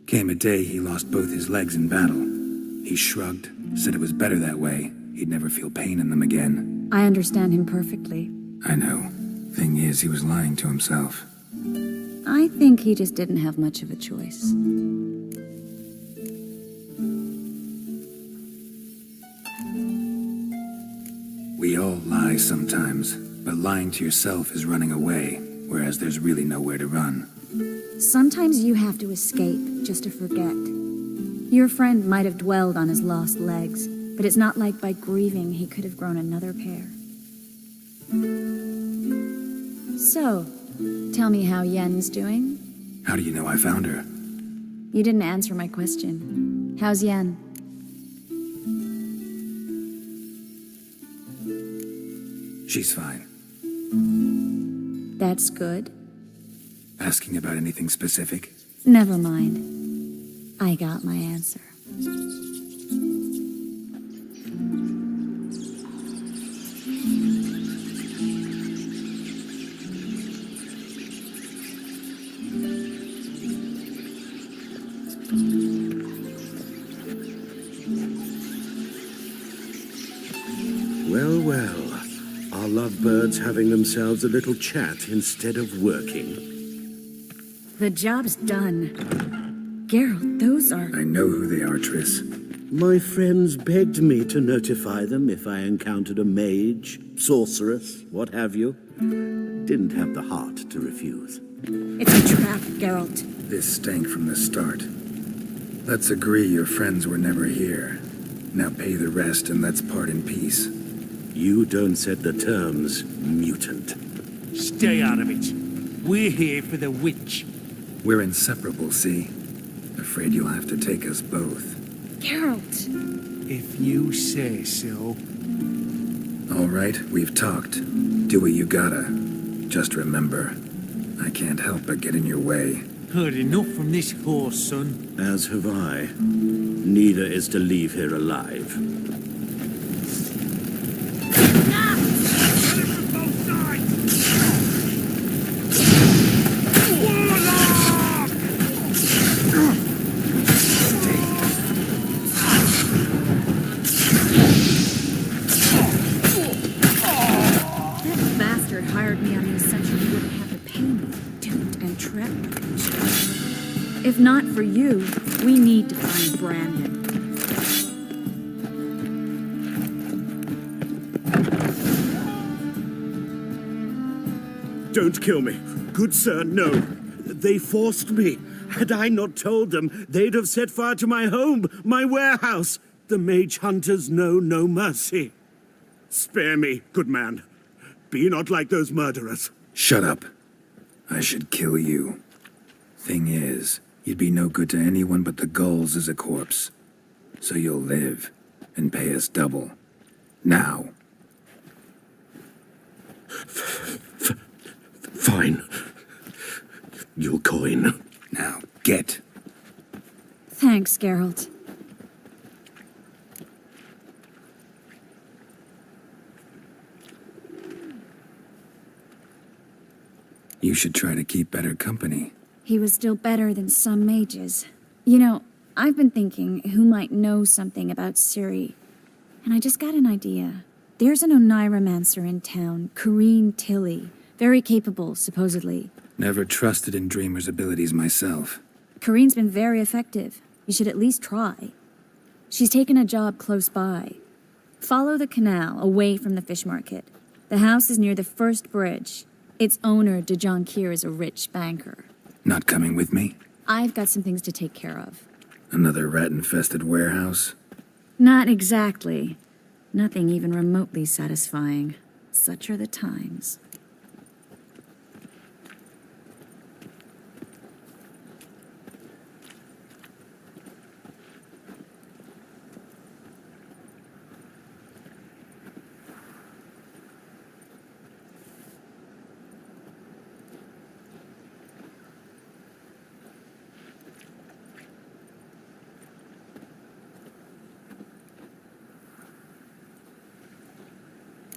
Came a day he lost both his legs in battle. He shrugged, said it was better that way. He'd never feel pain in them again. I understand him perfectly. I know. Thing is, he was lying to himself. I think he just didn't have much of a choice. We all lie sometimes, but lying to yourself is running away, whereas there's really nowhere to run. Sometimes you have to escape just to forget. Your friend might have dwelled on his lost legs, but it's not like by grieving he could have grown another pair. So, tell me how Yen's doing? How do you know I found her? You didn't answer my question. How's Yen? She's fine. That's good. Asking about anything specific? Never mind. I got my answer. Well, well. Our lovebirds having themselves a little chat instead of working. The job's done. Geralt, those are... I know who they are, Triss. My friends begged me to notify them if I encountered a mage, sorceress, what have you. Didn't have the heart to refuse. It's a trap, Geralt. This stank from the start. Let's agree your friends were never here. Now pay the rest and let's part in peace. You don't set the terms, mutant. Stay out of it. We're here for the witch. We're inseparable, see? Afraid you'll have to take us both. Geralt! If you say so. All right, we've talked. Do what you gotta. Just remember, I can't help but get in your way. Heard enough from this horse, son. As have I. Neither is to leave here alive. If not for you, we need to find Brandon. Don't kill me. Good sir, no. They forced me. Had I not told them, they'd have set fire to my home, my warehouse. The mage hunters know no mercy. Spare me, good man. Be not like those murderers. Shut up. I should kill you. Thing is, you'd be no good to anyone but the gulls as a corpse. So you'll live and pay us double. Now. Fine. Your coin. Now, get. Thanks, Geralt. You should try to keep better company. He was still better than some mages. You know, I've been thinking who might know something about Ciri. And I just got an idea. There's an Oneiromancer in town, Corrine Tilly. Very capable, supposedly. Never trusted in Dreamer's abilities myself. Corrine's been very effective. You should at least try. She's taken a job close by. Follow the canal, away from the fish market. The house is near the first bridge. Its owner, de Jonquier, is a rich banker. Not coming with me? I've got some things to take care of. Another rat-infested warehouse? Not exactly. Nothing even remotely satisfying. Such are the times.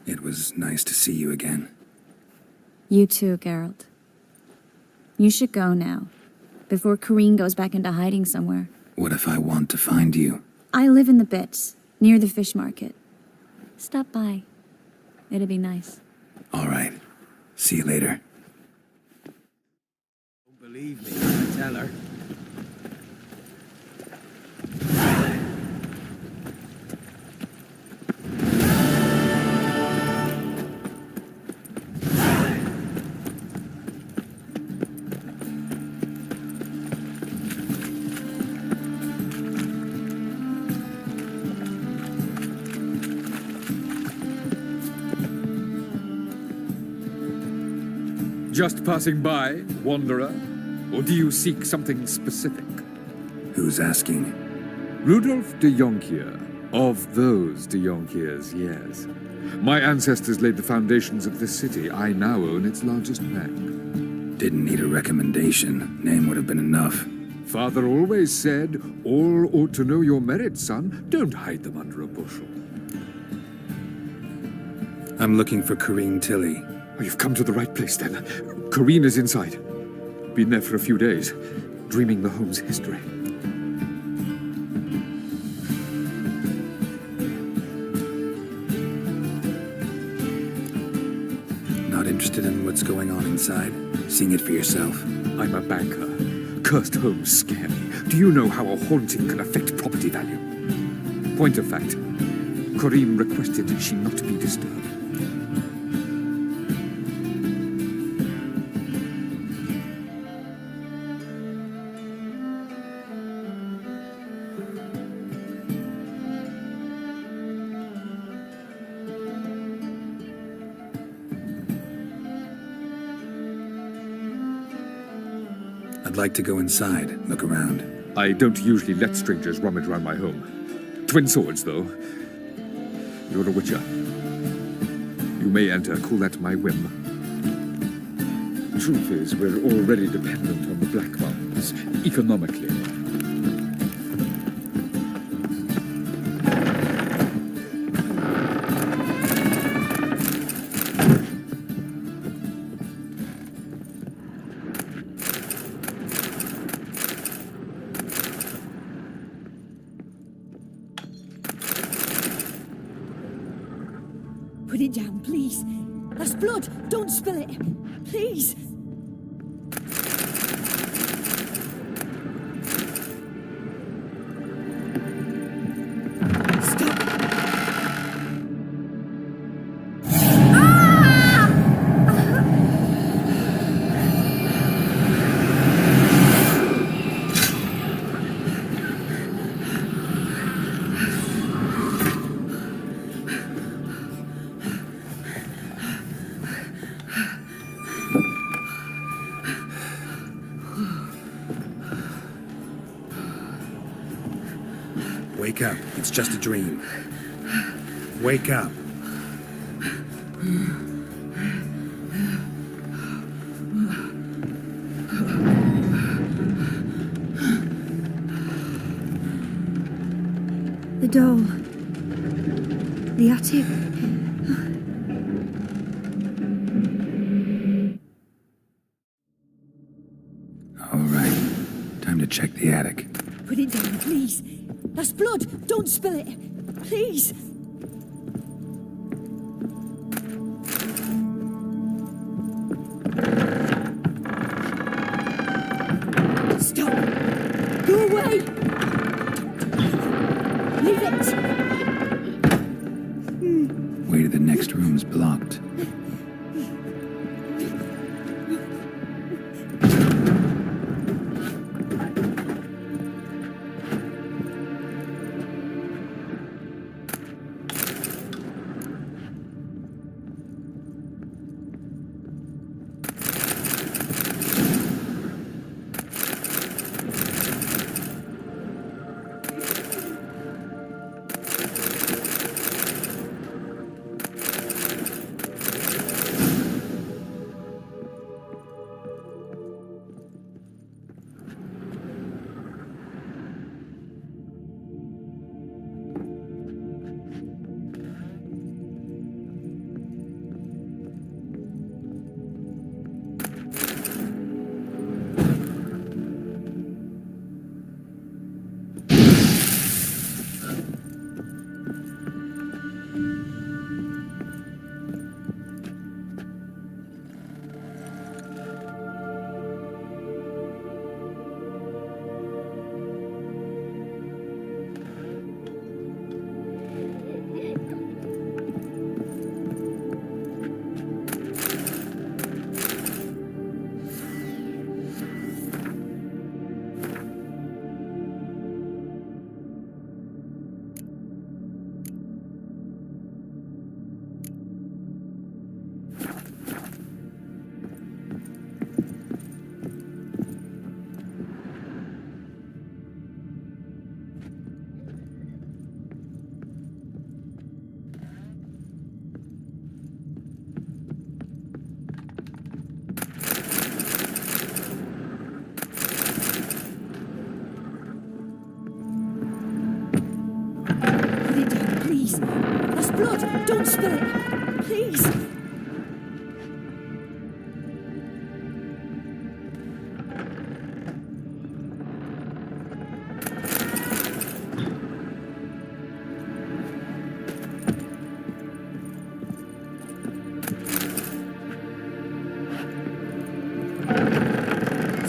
It was nice to see you again. You too, Geralt. You should go now, before Corrine goes back into hiding somewhere. What if I want to find you? I live in the Bits, near the fish market. Stop by. It'd be nice. All right. See you later. Don't believe me, I tell her. Just passing by, wanderer? Or do you seek something specific? Who's asking? Rudolf de Jonquier. Of those de Jonquiers, yes. My ancestors laid the foundations of this city. I now own its largest bank. Didn't need a recommendation. Name would have been enough. Father always said, all ought to know your merits, son. Don't hide them under a bushel. I'm looking for Corrine Tilly. Oh, you've come to the right place, then. Corrine is inside. Been there for a few days, dreaming the home's history. Not interested in what's going on inside? Seeing it for yourself? I'm a banker. Cursed homes scare me. Do you know how a haunting can affect property value? Point of fact, Corrine requested she not be disturbed. I'd like to go inside, look around. I don't usually let strangers rummage around my home. Twin swords, though. You're a witcher. You may enter, call that my whim. Truth is, we're already dependent on the Black Ones, economically. Put it down, please. That's blood. Don't spill it. Please. Wake up. It's just a dream. Wake up. The doll. The attic. All right. Time to check the attic. Put it down, please. That's blood. Don't spill it. Please. Stop. Go away. Leave it. Way to the next room's blocked. blood! Don't spill it! Please!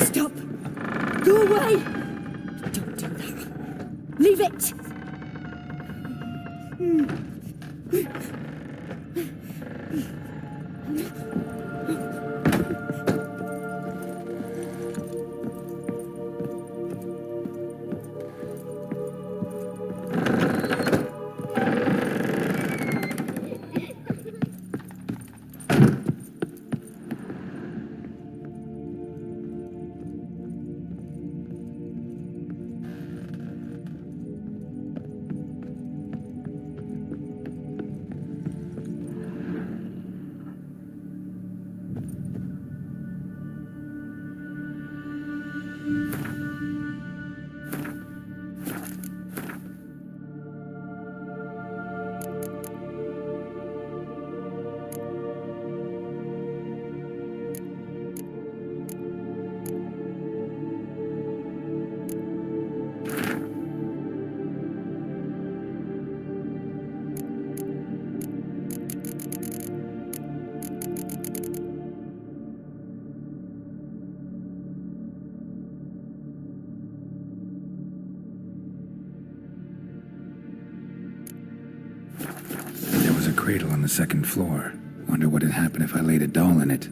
Stop! Go away! Don't do that. Leave it! There was a cradle on the second floor. Wonder what had happened if I laid a doll in it.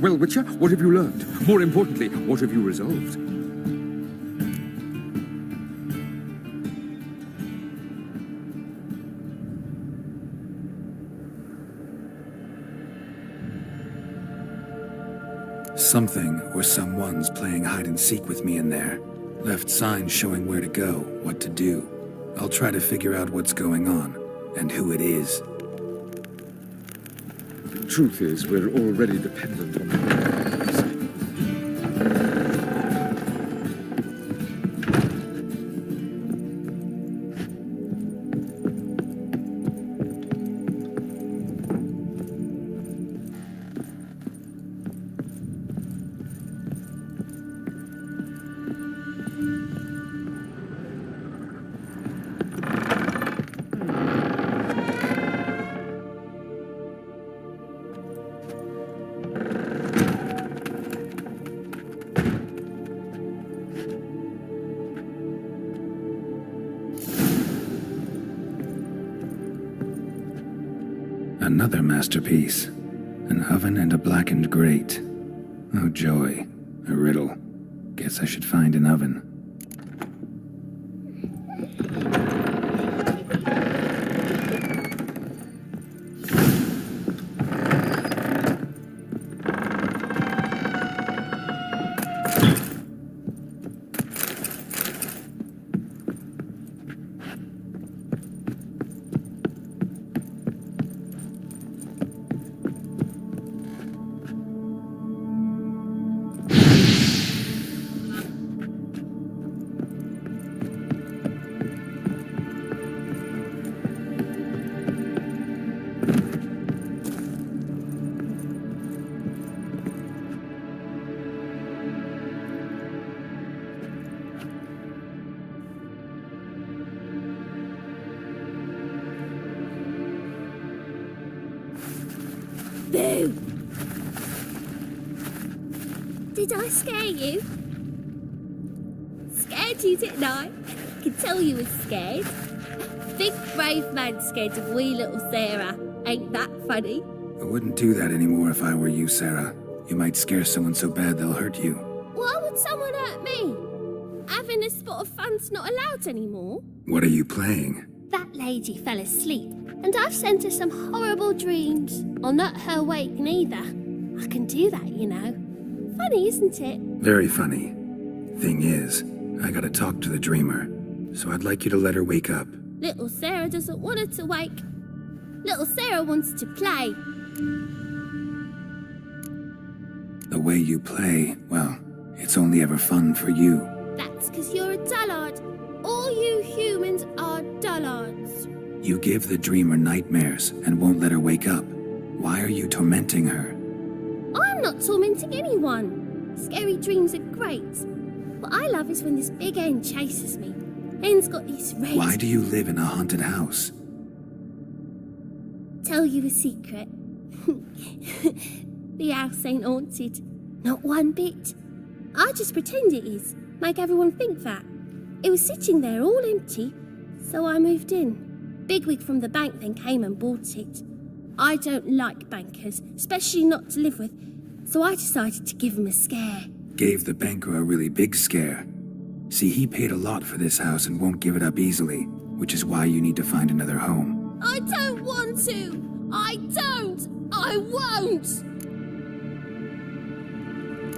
Well, Witcher, what have you learned? More importantly, what have you resolved? Something or someone's playing hide and seek with me in there. Left signs showing where to go, what to do. I'll try to figure out what's going on, and who it is. Truth is, we're already dependent on the Another masterpiece. An oven and a blackened grate. Oh joy. A riddle. Guess I should find an oven. Boo! Did I scare you? Scared you, didn't I? Could tell you was scared. Big brave man scared of wee little Sarah. Ain't that funny? I wouldn't do that anymore if I were you, Sarah. You might scare someone so bad they'll hurt you. Why would someone hurt me? in a spot of fun's not allowed anymore? What are you playing? That lady fell asleep, and I've sent her some horrible dreams. I'll not her wake neither. I can do that, you know. Funny, isn't it? Very funny. Thing is, I gotta talk to the dreamer, so I'd like you to let her wake up. Little Sarah doesn't want her to wake. Little Sarah wants to play. The way you play, well, it's only ever fun for you. That's because you're a dullard. All you humans are dullards. You give the dreamer nightmares and won't let her wake up. Why are you tormenting her? I'm not tormenting anyone. Scary dreams are great. What I love is when this big hen chases me. Hen's got these red... Why do you live in a haunted house? Tell you a secret. The house ain't haunted. Not one bit. I just pretend it is. Make everyone think that. It was sitting there all empty, so I moved in. Bigwig from the bank then came and bought it. I don't like bankers, especially not to live with, so I decided to give him a scare. Gave the banker a really big scare. See, he paid a lot for this house and won't give it up easily, which is why you need to find another home. I don't want to! I don't! I won't!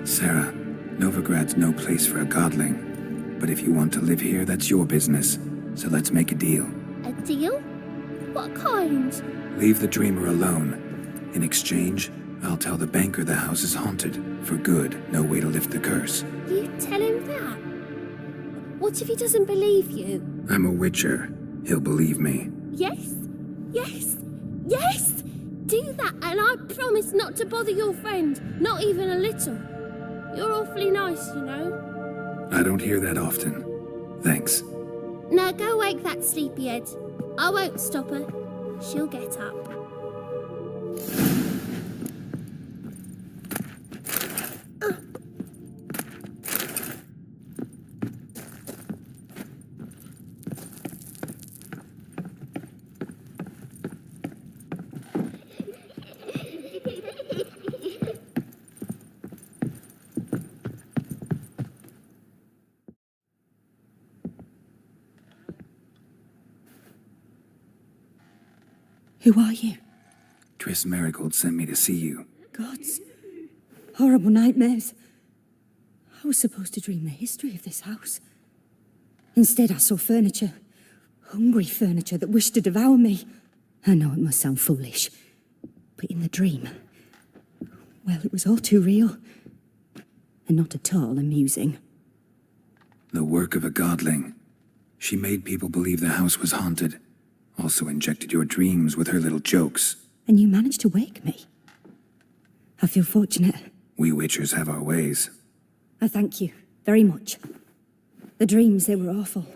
Sarah, Novigrad's no place for a godling. But if you want to live here, that's your business. So let's make a deal. A deal? What kind? Leave the dreamer alone. In exchange, I'll tell the banker the house is haunted. For good, no way to lift the curse. You tell him that? What if he doesn't believe you? I'm a witcher. He'll believe me. Yes? Yes? Yes! Do that and I promise not to bother your friend. Not even a little. You're awfully nice, you know. I don't hear that often. Thanks. Now go wake that sleepyhead. I won't stop her. She'll get up. Who are you? Triss Marigold sent me to see you. Gods. Horrible nightmares. I was supposed to dream the history of this house. Instead, I saw furniture. Hungry furniture that wished to devour me. I know it must sound foolish, but in the dream, well, it was all too real. And not at all amusing. The work of a godling. She made people believe the house was haunted. Also injected your dreams with her little jokes. And you managed to wake me. I feel fortunate. We witchers have our ways. I thank you very much. The dreams, they were awful.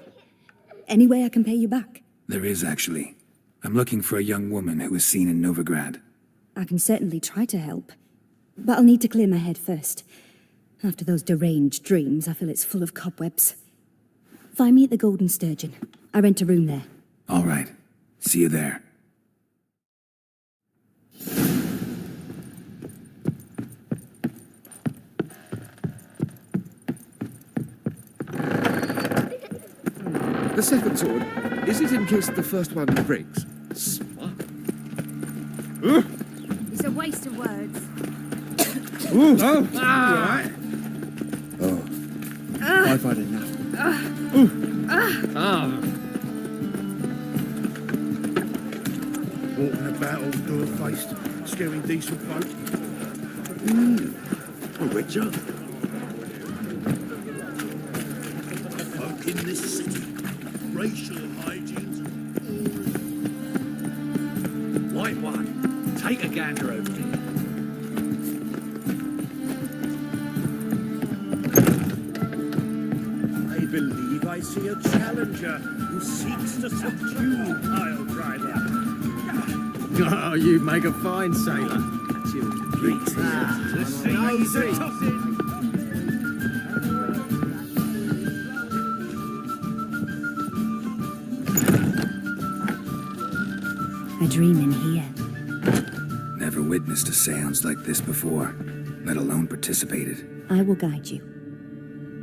Any way I can pay you back? There is, actually. I'm looking for a young woman who was seen in Novigrad. I can certainly try to help. But I'll need to clear my head first. After those deranged dreams, I feel it's full of cobwebs. Find me at the Golden Sturgeon. I rent a room there. All right. See you there. The second sword, is it in case the first one breaks? Smart. It's a waste of words. Oh, right. I've had enough. Walking about all door-faced, scaring decent folk. A witcher? Folk in this city, racial hygiene's White one, take a gander over here. I believe I see a challenger who seeks to subdue pile driver. Oh, you make a fine sailor. The seas are tossing. I dream in here. Never witnessed a seance like this before, let alone participated. I will guide you.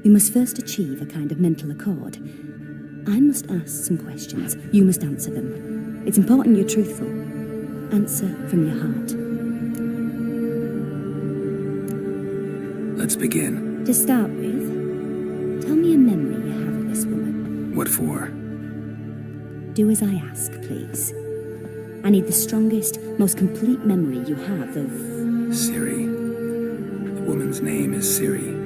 We must first achieve a kind of mental accord. I must ask some questions. You must answer them. It's important you're truthful. Answer from your heart. Let's begin. To start with, tell me a memory you have of this woman. What for? Do as I ask, please. I need the strongest, most complete memory you have of... Ciri. The woman's name is Ciri.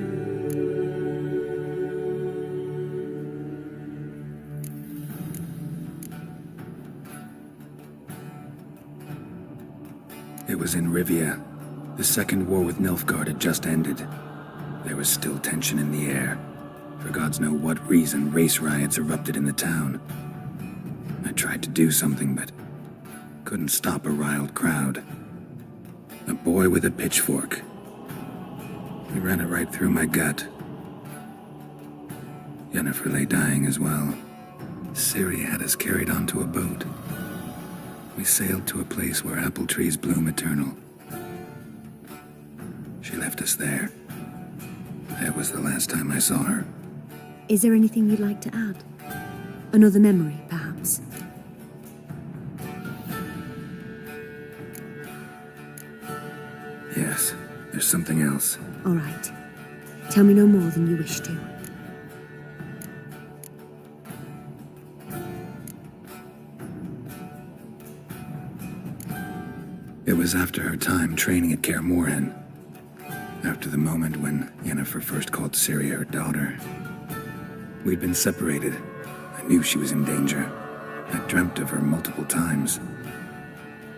It was in Rivia. The second war with Nilfgaard had just ended. There was still tension in the air. For gods know what reason, race riots erupted in the town. I tried to do something, but couldn't stop a riled crowd. A boy with a pitchfork. He ran it right through my gut. Yennefer lay dying as well. Ciri had us carried onto a boat. We sailed to a place where apple trees bloom eternal. She left us there. That was the last time I saw her. Is there anything you'd like to add? Another memory, perhaps? Yes, there's something else. All right. Tell me no more than you wish to. It was after her time training at Kaer Morhen. After the moment when Yennefer first called Ciri her daughter. We'd been separated. I knew she was in danger. I dreamt of her multiple times.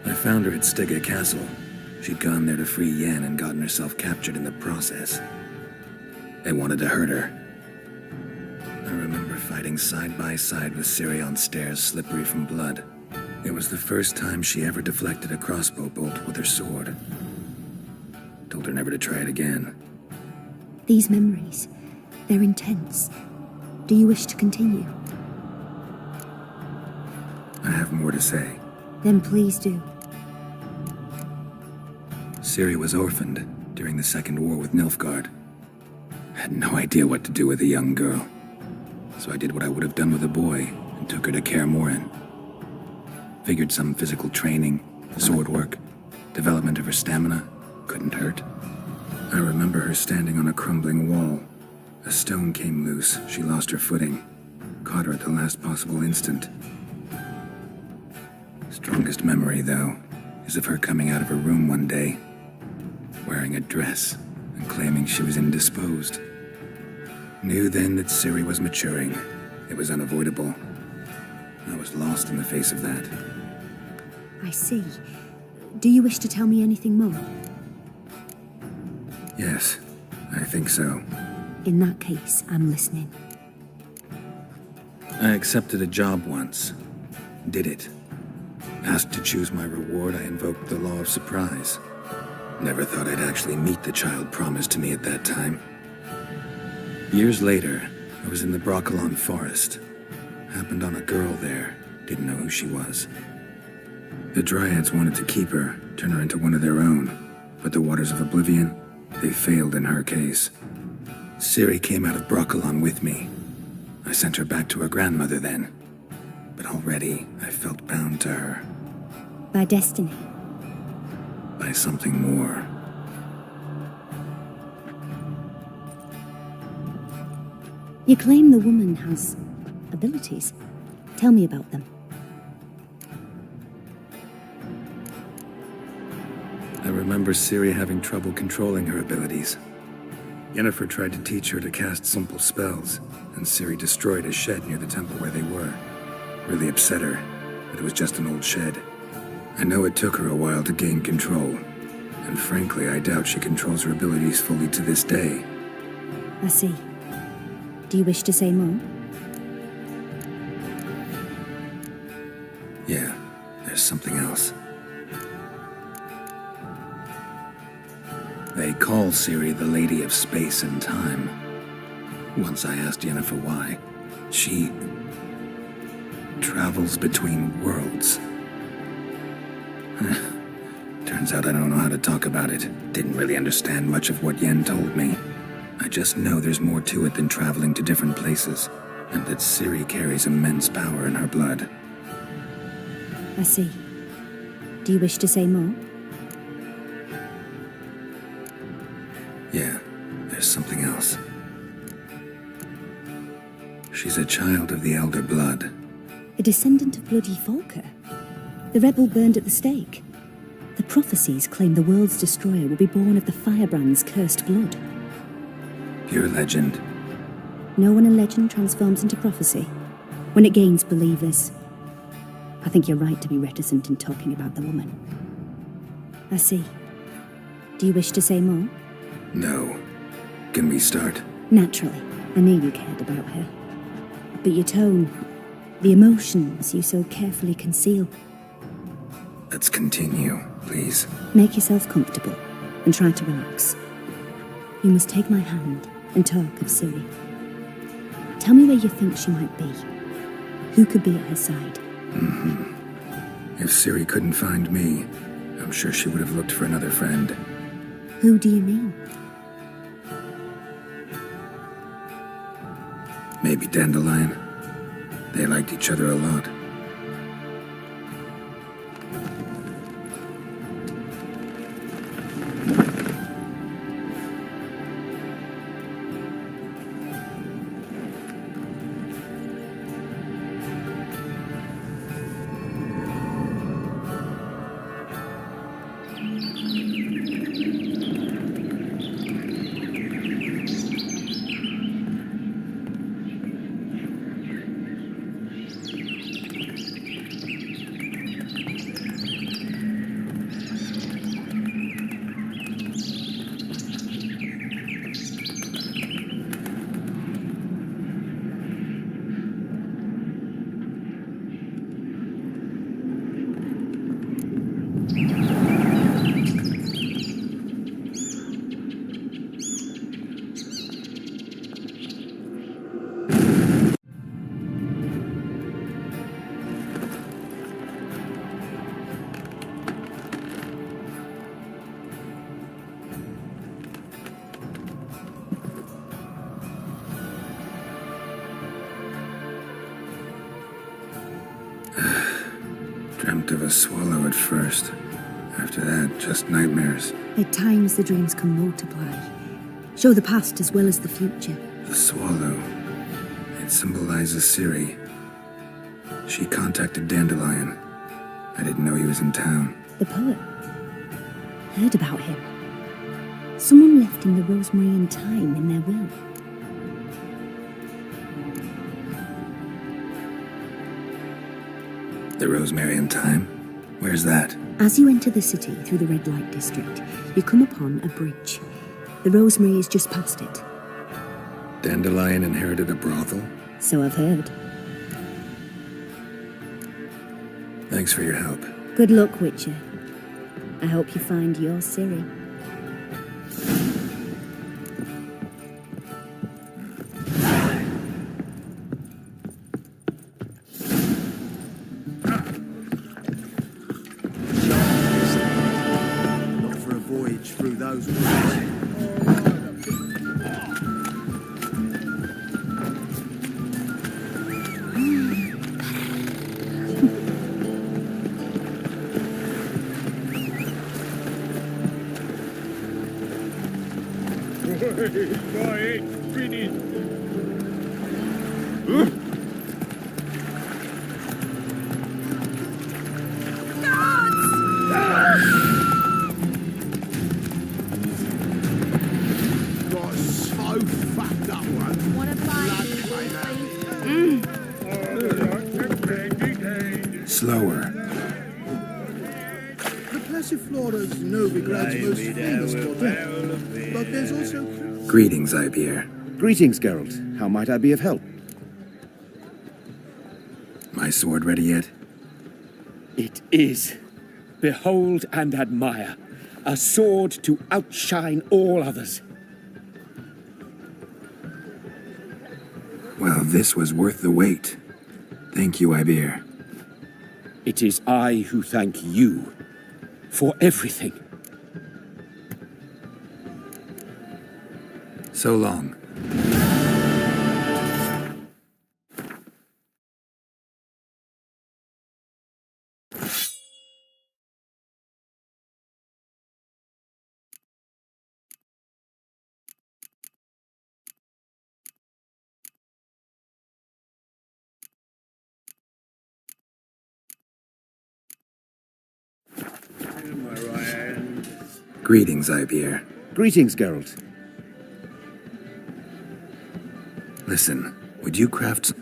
I found her at Stygga Castle. She'd gone there to free Yen and gotten herself captured in the process. They wanted to hurt her. I remember fighting side by side with Ciri on stairs slippery from blood. It was the first time she ever deflected a crossbow bolt with her sword. Told her never to try it again. These memories, they're intense. Do you wish to continue? I have more to say. Then please do. Ciri was orphaned during the Second War with Nilfgaard. Had no idea what to do with a young girl. So I did what I would have done with a boy and took her to Kaer Morhen. Figured some physical training, sword work, development of her stamina couldn't hurt. I remember her standing on a crumbling wall. A stone came loose. She lost her footing. Caught her at the last possible instant. Strongest memory, though, is of her coming out of her room one day, wearing a dress and claiming she was indisposed. Knew then that Ciri was maturing. It was unavoidable. I was lost in the face of that. I see. Do you wish to tell me anything more? Yes, I think so. In that case, I'm listening. I accepted a job once. Did it. Asked to choose my reward, I invoked the law of surprise. Never thought I'd actually meet the child promised to me at that time. Years later, I was in the Broccolon forest. Happened on a girl there. Didn't know who she was. The Dryads wanted to keep her, turn her into one of their own. But the Waters of Oblivion, they failed in her case. Ciri came out of Broccolon with me. I sent her back to her grandmother then. But already, I felt bound to her. By destiny? By something more. You claim the woman has abilities. Tell me about them. I remember Ciri having trouble controlling her abilities. Yennefer tried to teach her to cast simple spells, and Ciri destroyed a shed near the temple where they were. Really upset her, but it was just an old shed. I know it took her a while to gain control, and frankly, I doubt she controls her abilities fully to this day. I see. Do you wish to say more? Yeah, there's something else. They call Ciri the Lady of Space and Time. Once I asked Yennefer why. She travels between worlds. Turns out I don't know how to talk about it. Didn't really understand much of what Yen told me. I just know there's more to it than traveling to different places, and that Ciri carries immense power in her blood. I see. Do you wish to say more? Yeah, there's something else. She's a child of the Elder Blood. A descendant of bloody Falker? The rebel burned at the stake? The prophecies claim the world's destroyer will be born of the firebrand's cursed blood. Pure legend. Know when a legend transforms into prophecy? When it gains believers. I think you're right to be reticent in talking about the woman. I see. Do you wish to say more? No. Can we start? Naturally. I knew you cared about her. But your tone, the emotions you so carefully conceal. Let's continue, please. Make yourself comfortable and try to relax. You must take my hand and talk of Ciri. Tell me where you think she might be. Who could be at her side? If Ciri couldn't find me, I'm sure she would have looked for another friend. Who do you mean? Maybe Dandelion. They liked each other a lot. Dreamt of a swallow at first. After that, just nightmares. At times the dreams can multiply. Show the past as well as the future. The swallow. It symbolizes Ciri. She contacted Dandelion. I didn't know he was in town. The poet. Heard about him. Someone left him the rosemary and thyme in their will. The rosemary and thyme? Where's that? As you enter the city through the red light district, you come upon a bridge. The rosemary is just past it. Dandelion inherited a brothel? So I've heard. Thanks for your help. Good luck, Witcher. I hope you find your Ciri. Not for a voyage through those woods. My head's spinning. Got so fucked up one. What a Slower. The Passiflora's Novigrad's most famous quartet. But there's also... Greetings, Ibier. Greetings, Geralt. How might I be of help? My sword ready yet? It is. Behold and admire. A sword to outshine all others. Well, this was worth the wait. Thank you, Ibier. It is I who thank you for everything. So long. Greetings, Ibeer. Greetings, Geralt. Listen, would you craft...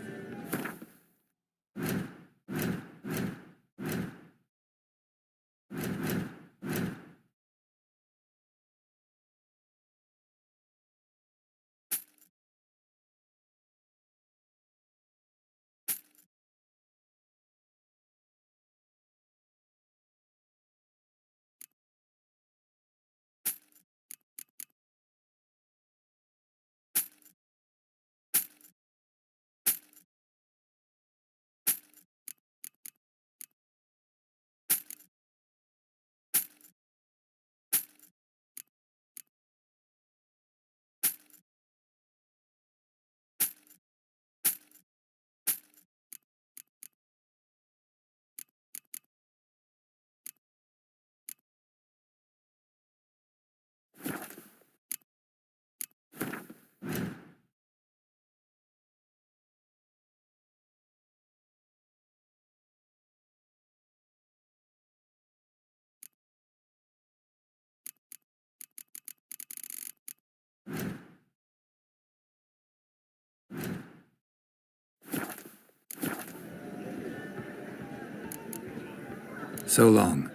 So long.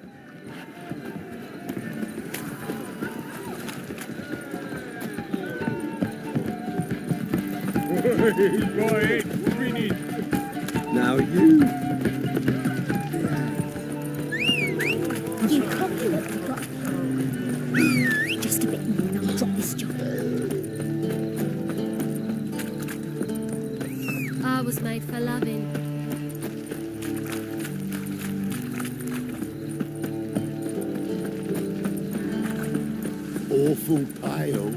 Now you. You cocky little butt. Just a bit more and I'll drop this job. I was made for loving. Awful pale.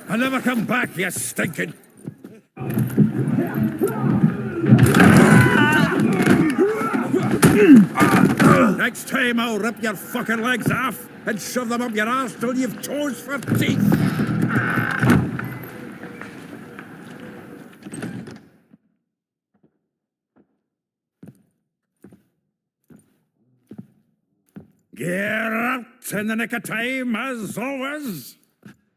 I'll never come back, you stinking... Next time I'll rip your fucking legs off and shove them up your arse till you've toes for teeth. Get out in the nick of time, as always.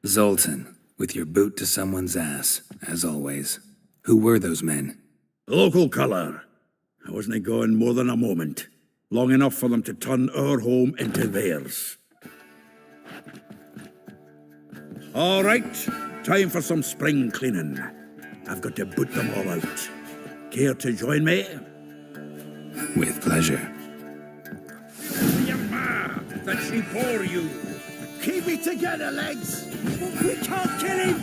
Zoltan, with your boot to someone's ass, as always. Who were those men? Local colour. I wasn't going more than a moment. Long enough for them to turn our home into theirs. All right, time for some spring cleaning. I've got to boot them all out. Care to join me? With pleasure. Your ma, that she bore you. Keep it together, legs. We can't kill him.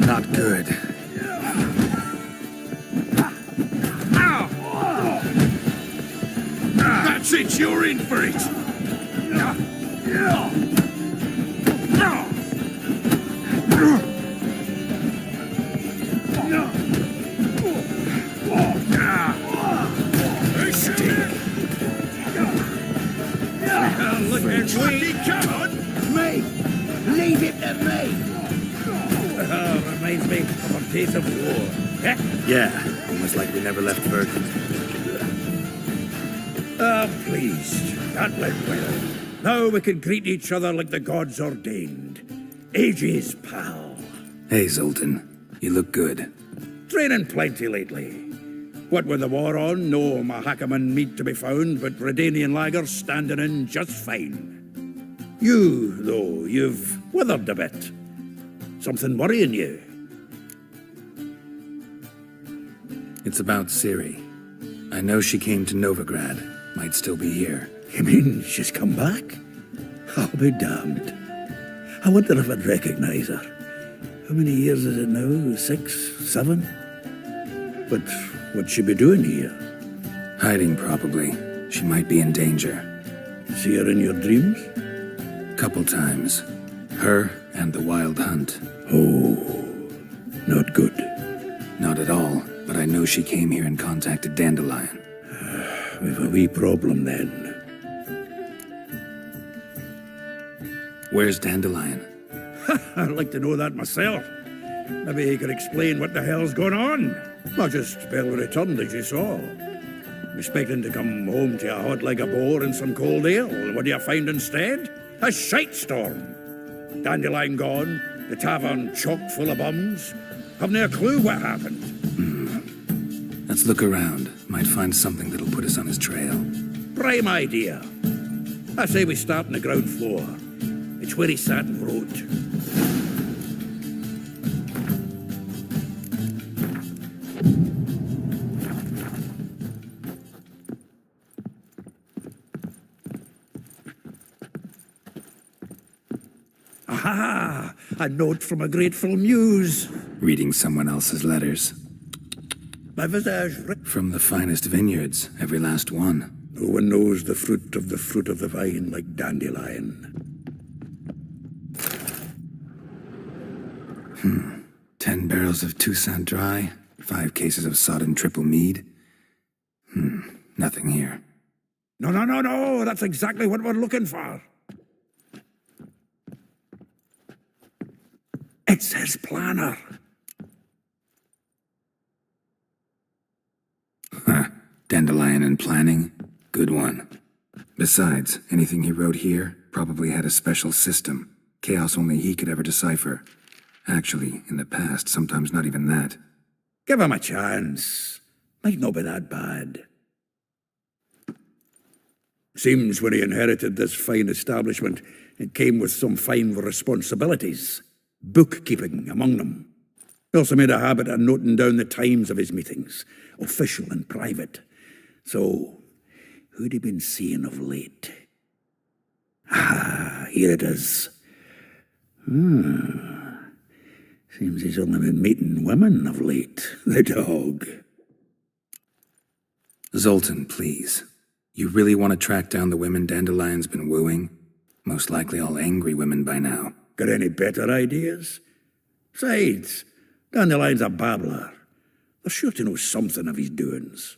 Not good. That's it, you're in for it. Look at me. Come on, me. Leave it to me. Reminds me of a piece of war. Yeah, almost like we never left Virgin. Pleased. That went well. Now we can greet each other like the gods ordained. Ages, pal. Hey, Zoltan. You look good. Training plenty lately. What with the war on, no Mahakaman meat to be found, but Redanian lagers standing in just fine. You, though, you've withered a bit. Something worrying you? It's about Ciri. I know she came to Novigrad. Might still be here. You mean she's come back? I'll be damned. I wonder if I'd recognise her. How many years is it now? 6, 7? But what'd she be doing here? Hiding, probably. She might be in danger. See her in your dreams? Couple times. Her and the wild hunt. Oh, not good. Not at all, but I know she came here and contacted Dandelion. We've a wee problem then. Where's Dandelion? I'd like to know that myself. Maybe he could explain what the hell's going on. Not just Bell returned, as you saw. Expecting to come home to a hot like a boar and some cold ale. What do you find instead? A shite storm. Dandelion gone, the tavern chock full of bums. Haven't a clue what happened. Let's look around. Might find something that'll put us on his trail. Prime idea. I say we start on the ground floor. It's where he sat and wrote. Aha! A note from a grateful muse. Reading someone else's letters. My visage. From the finest vineyards, every last one. No one knows the fruit of the vine like Dandelion. 10 barrels of Toussaint Dry, 5 cases of sodden triple mead. Nothing here. No, that's exactly what we're looking for. It says planner. Dandelion and planning? Good one. Besides, anything he wrote here probably had a special system. Chaos only he could ever decipher. Actually, in the past, sometimes not even that. Give him a chance. Might not be that bad. Seems when he inherited this fine establishment, it came with some fine responsibilities. Bookkeeping among them. He also made a habit of noting down the times of his meetings, official and private. So, who'd he been seeing of late? Ah, here it is. Seems he's only been meeting women of late. The dog. Zoltan, please. You really want to track down the women Dandelion's been wooing? Most likely all angry women by now. Got any better ideas? Besides, Dandelion's a babbler. They're sure to know something of his doings.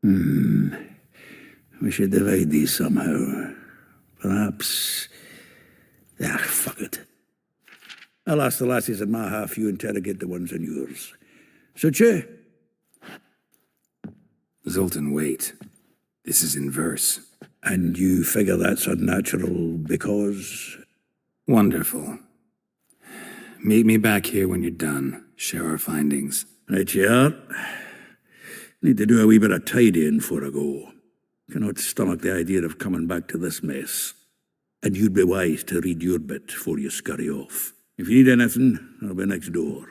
We should divide these somehow. Perhaps... fuck it. I'll ask the lassies in my half, you interrogate the ones in yours. Suche? Zoltan, wait. This is in verse. And you figure that's unnatural because... Wonderful. Meet me back here when you're done. Share our findings. Right you are. Need to do a wee bit of tidying before I go. Cannot stomach the idea of coming back to this mess. And you'd be wise to read your bit before you scurry off. If you need anything, I'll be next door.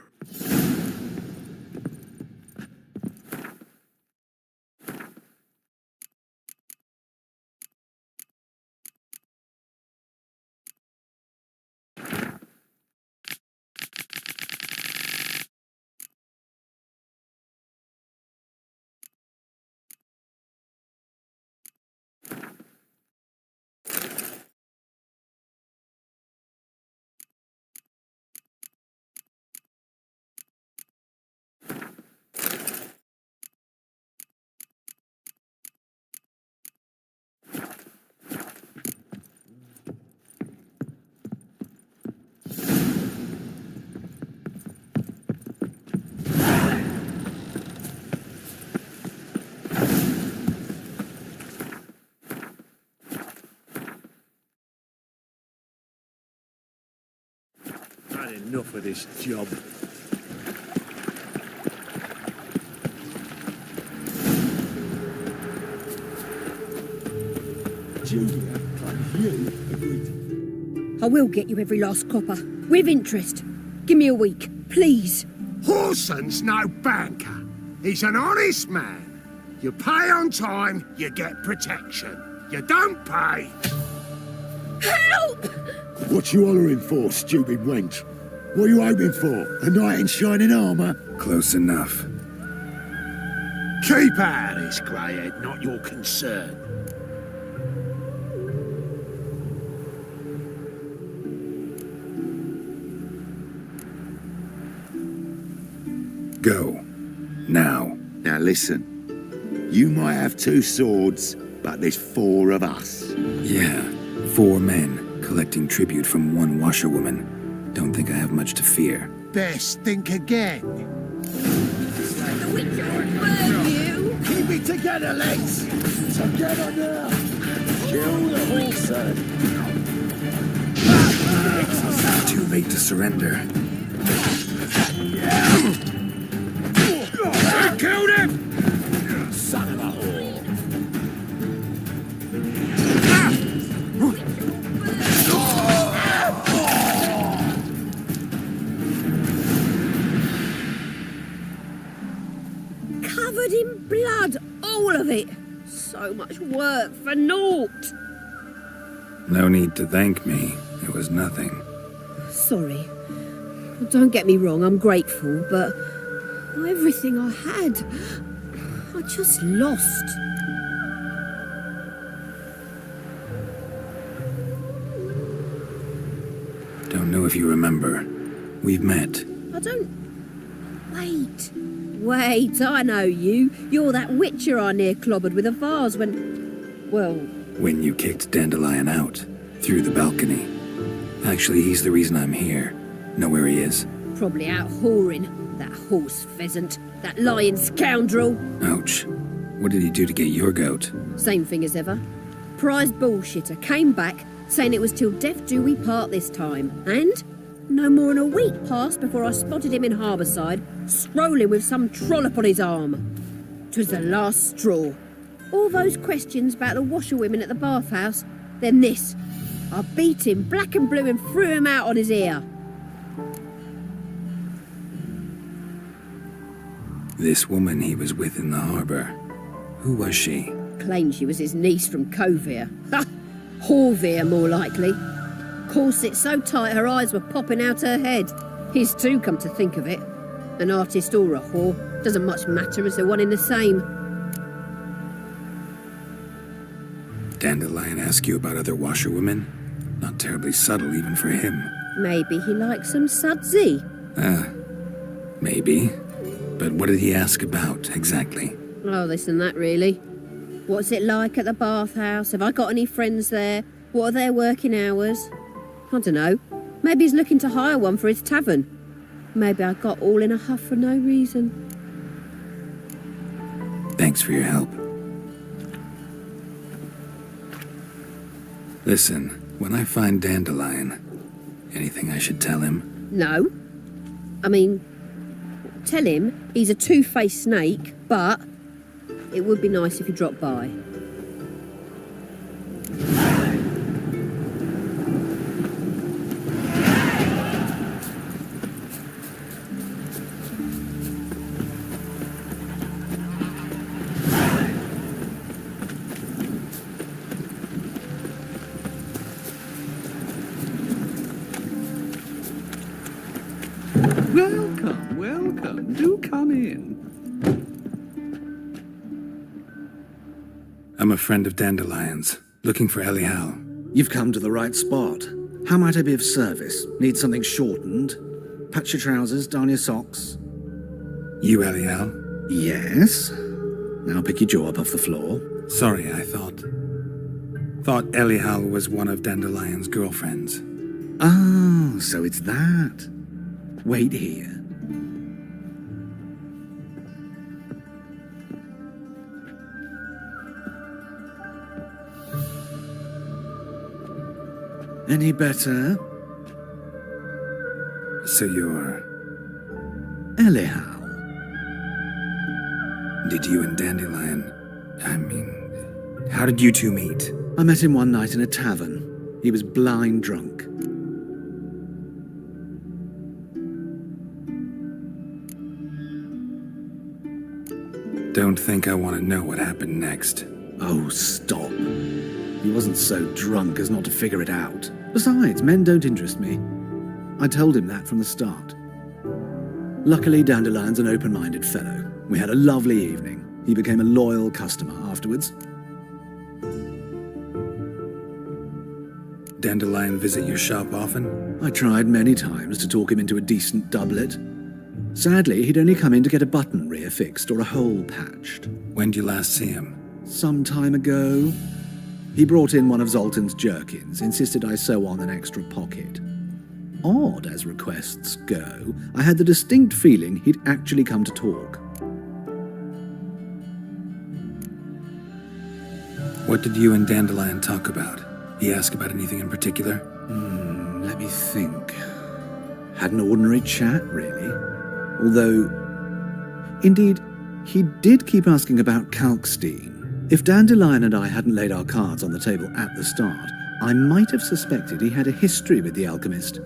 Had enough of this job. Julia, I will get you every last copper, with interest. Give me a week, please. Horson's no banker. He's an honest man. You pay on time, you get protection. You don't pay... Help! What you hollering for, stupid wench? What are you hoping for? A knight in shining armour? Close enough. Keep out of this, greyhead, not your concern. Go. Now. Now listen. You might have 2 swords, but there's 4 of us. Yeah, 4 men collecting tribute from 1 washerwoman. Don't think I have much to fear. Best think again. The witcher will burn you! Keep it together, legs! Together now! Kill the horse! Too late to surrender. I killed him! Son of a whore! Covered in blood, all of it. So much work for naught. No need to thank me. It was nothing. Sorry. Don't get me wrong, I'm grateful, but everything I had, I just lost. Don't know if you remember. We've met. I don't... Wait, I know you. You're that witcher I near clobbered with a vase when... Well... When you kicked Dandelion out. Through the balcony. Actually, he's the reason I'm here. Know where he is? Probably out whoring. That horse pheasant. That lying scoundrel. Ouch. What did he do to get your goat? Same thing as ever. Prize bullshitter came back, saying it was till death do we part this time. And no more than a week passed before I spotted him in Harbourside, strolling with some trollop on his arm. 'Twas the last straw. All those questions about the washerwomen at the bathhouse, then this. I beat him black and blue and threw him out on his ear. This woman he was with in the harbour. Who was she? Claimed she was his niece from Covere. Ha! Horvere, more likely. Corset so tight her eyes were popping out her head. His too, come to think of it. An artist or a whore. Doesn't much matter as they're one in the same. Dandelion ask you about other washerwomen? Not terribly subtle even for him. Maybe he likes some sudsy. Maybe. But what did he ask about, exactly? Oh, this and that, really. What's it like at the bathhouse? Have I got any friends there? What are their working hours? I don't know. Maybe he's looking to hire one for his tavern. Maybe I got all in a huff for no reason. Thanks for your help. Listen, when I find Dandelion, anything I should tell him? No. I mean, tell him he's a two-faced snake, but it would be nice if he dropped by. Welcome, welcome. Do come in. I'm a friend of Dandelion's, looking for Elial. You've come to the right spot. How might I be of service? Need something shortened? Patch your trousers, darn your socks. You Elial? Yes. Now pick your jaw up off the floor. Sorry, I thought Elial was one of Dandelion's girlfriends. Oh, so it's that. Wait here. Any better? So you're... Elial. Did you and Dandelion... how did you two meet? I met him one night in a tavern. He was blind drunk. Don't think I want to know what happened next. Oh, stop. He wasn't so drunk as not to figure it out. Besides, men don't interest me. I told him that from the start. Luckily, Dandelion's an open-minded fellow. We had a lovely evening. He became a loyal customer afterwards. Dandelion visit your shop often? I tried many times to talk him into a decent doublet. Sadly, he'd only come in to get a button reaffixed or a hole patched. When did you last see him? Some time ago. He brought in one of Zoltan's jerkins, insisted I sew on an extra pocket. Odd as requests go, I had the distinct feeling he'd actually come to talk. What did you and Dandelion talk about? He asked about anything in particular? Let me think. Had an ordinary chat, really. Although, indeed, he did keep asking about Kalkstein. If Dandelion and I hadn't laid our cards on the table at the start, I might have suspected he had a history with the alchemist.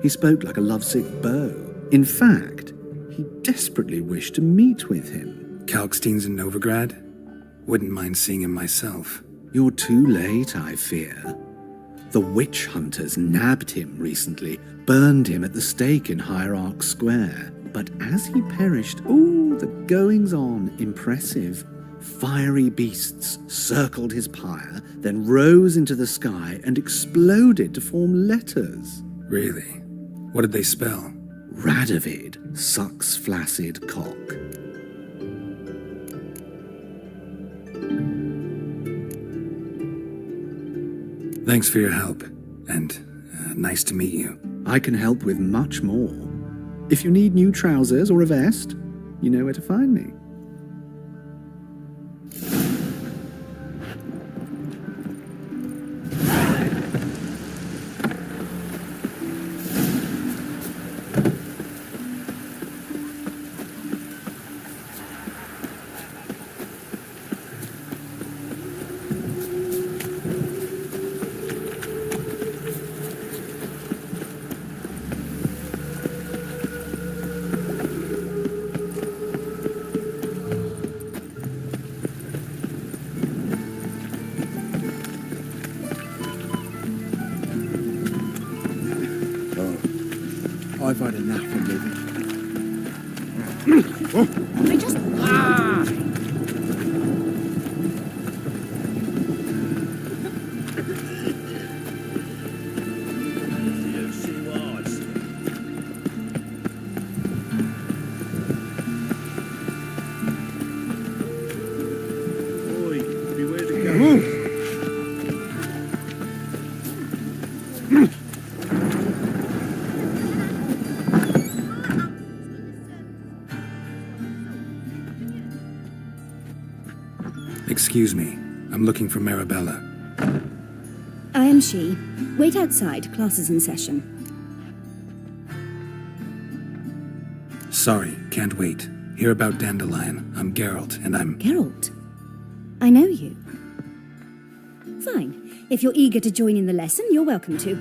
He spoke like a lovesick beau. In fact, he desperately wished to meet with him. Kalkstein's in Novigrad? Wouldn't mind seeing him myself. You're too late, I fear. The witch hunters nabbed him recently, burned him at the stake in Hierarch Square. But as he perished, the goings-on impressive. Fiery beasts circled his pyre, then rose into the sky and exploded to form letters. Really? What did they spell? Radovid sucks flaccid cock. Thanks for your help, and nice to meet you. I can help with much more. If you need new trousers or a vest, you know where to find me. I've had enough of living. I just... Excuse me, I'm looking for Marabella. I am she. Wait outside, class is in session. Sorry, can't wait. Hear about Dandelion. I'm Geralt, and I'm... Geralt? I know you. Fine. If you're eager to join in the lesson, you're welcome to.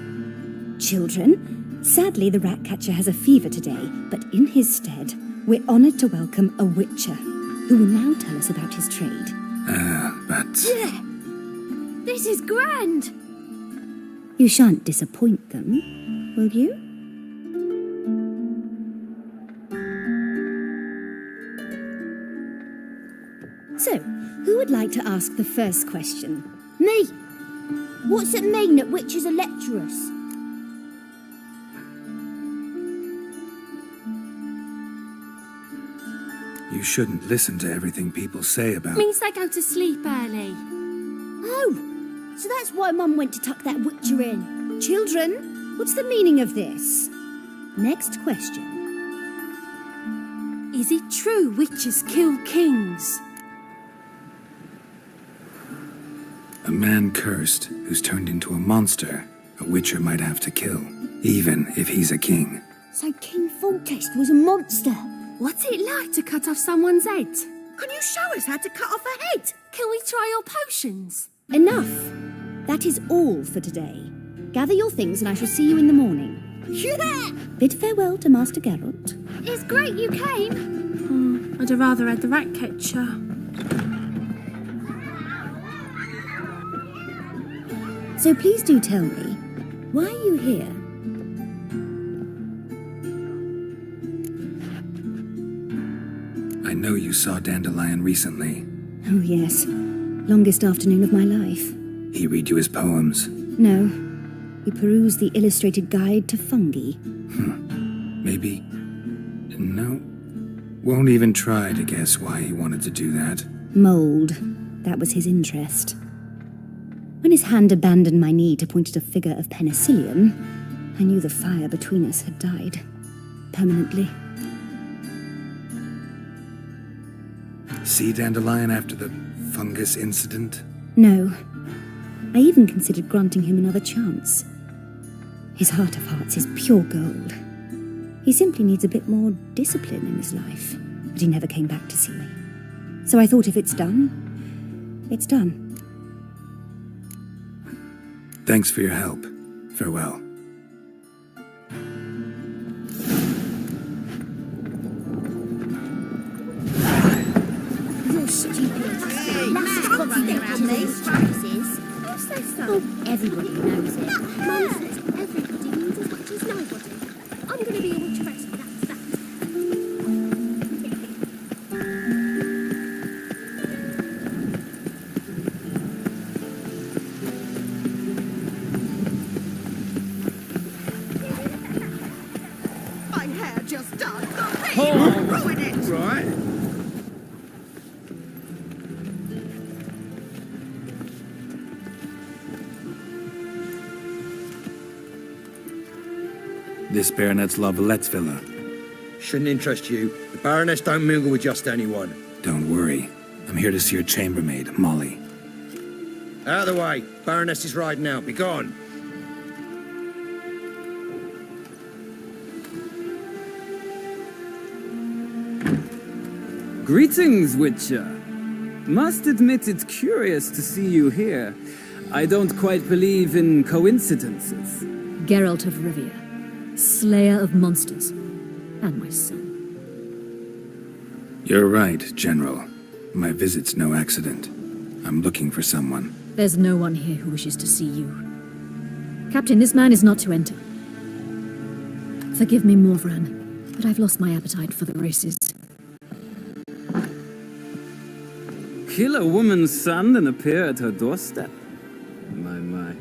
Children, sadly the Ratcatcher has a fever today, but in his stead, we're honoured to welcome a Witcher, who will now tell us about his trade. But... This is grand! You shan't disappoint them, will you? So, who would like to ask the first question? Me! What's it mean that witches are lecturers? You shouldn't listen to everything people say about... Means they go to sleep early. Oh, so that's why Mum went to tuck that witcher in. Children, what's the meaning of this? Next question. Is it true witches kill kings? A man cursed who's turned into a monster, a witcher might have to kill, even if he's a king. So King Foltest was a monster. What's it like to cut off someone's head? Can you show us how to cut off a head? Can we try your potions? Enough. That is all for today. Gather your things and I shall see you in the morning. Yeah! Bid farewell to Master Geralt. It's great you came. I'd have rather had the Ratcatcher. So please do tell me, why are you here? I know you saw Dandelion recently. Oh, yes. Longest afternoon of my life. He read you his poems. No. He perused the illustrated guide to fungi. Maybe. No. Won't even try to guess why he wanted to do that. Mold. That was his interest. When his hand abandoned my knee to point at a figure of penicillium, I knew the fire between us had died. Permanently. See Dandelion after the fungus incident? No. I even considered granting him another chance. His heart of hearts is pure gold. He simply needs a bit more discipline in his life. But he never came back to see me. So I thought if it's done, it's done. Thanks for your help. Farewell. You're stupid. Oh, everybody knows it. Mum says everybody means as much as nobody. I'm going to be able to rest, that's that. My hair just done. Oh, Ruin it. right. This Baronet's Lavallette's villa. Shouldn't interest you. The Baroness don't mingle with just anyone. Don't worry. I'm here to see your chambermaid, Molly. Out of the way. Baroness is riding out. Be gone. Greetings, Witcher. Must admit it's curious to see you here. I don't quite believe in coincidences. Geralt of Rivia, slayer of monsters, and my son. You're right, General. My visit's no accident. I'm looking for someone. There's no one here who wishes to see you. Captain, this man is not to enter. Forgive me, Morvran, but I've lost my appetite for the races. Kill a woman's son and appear at her doorstep? My.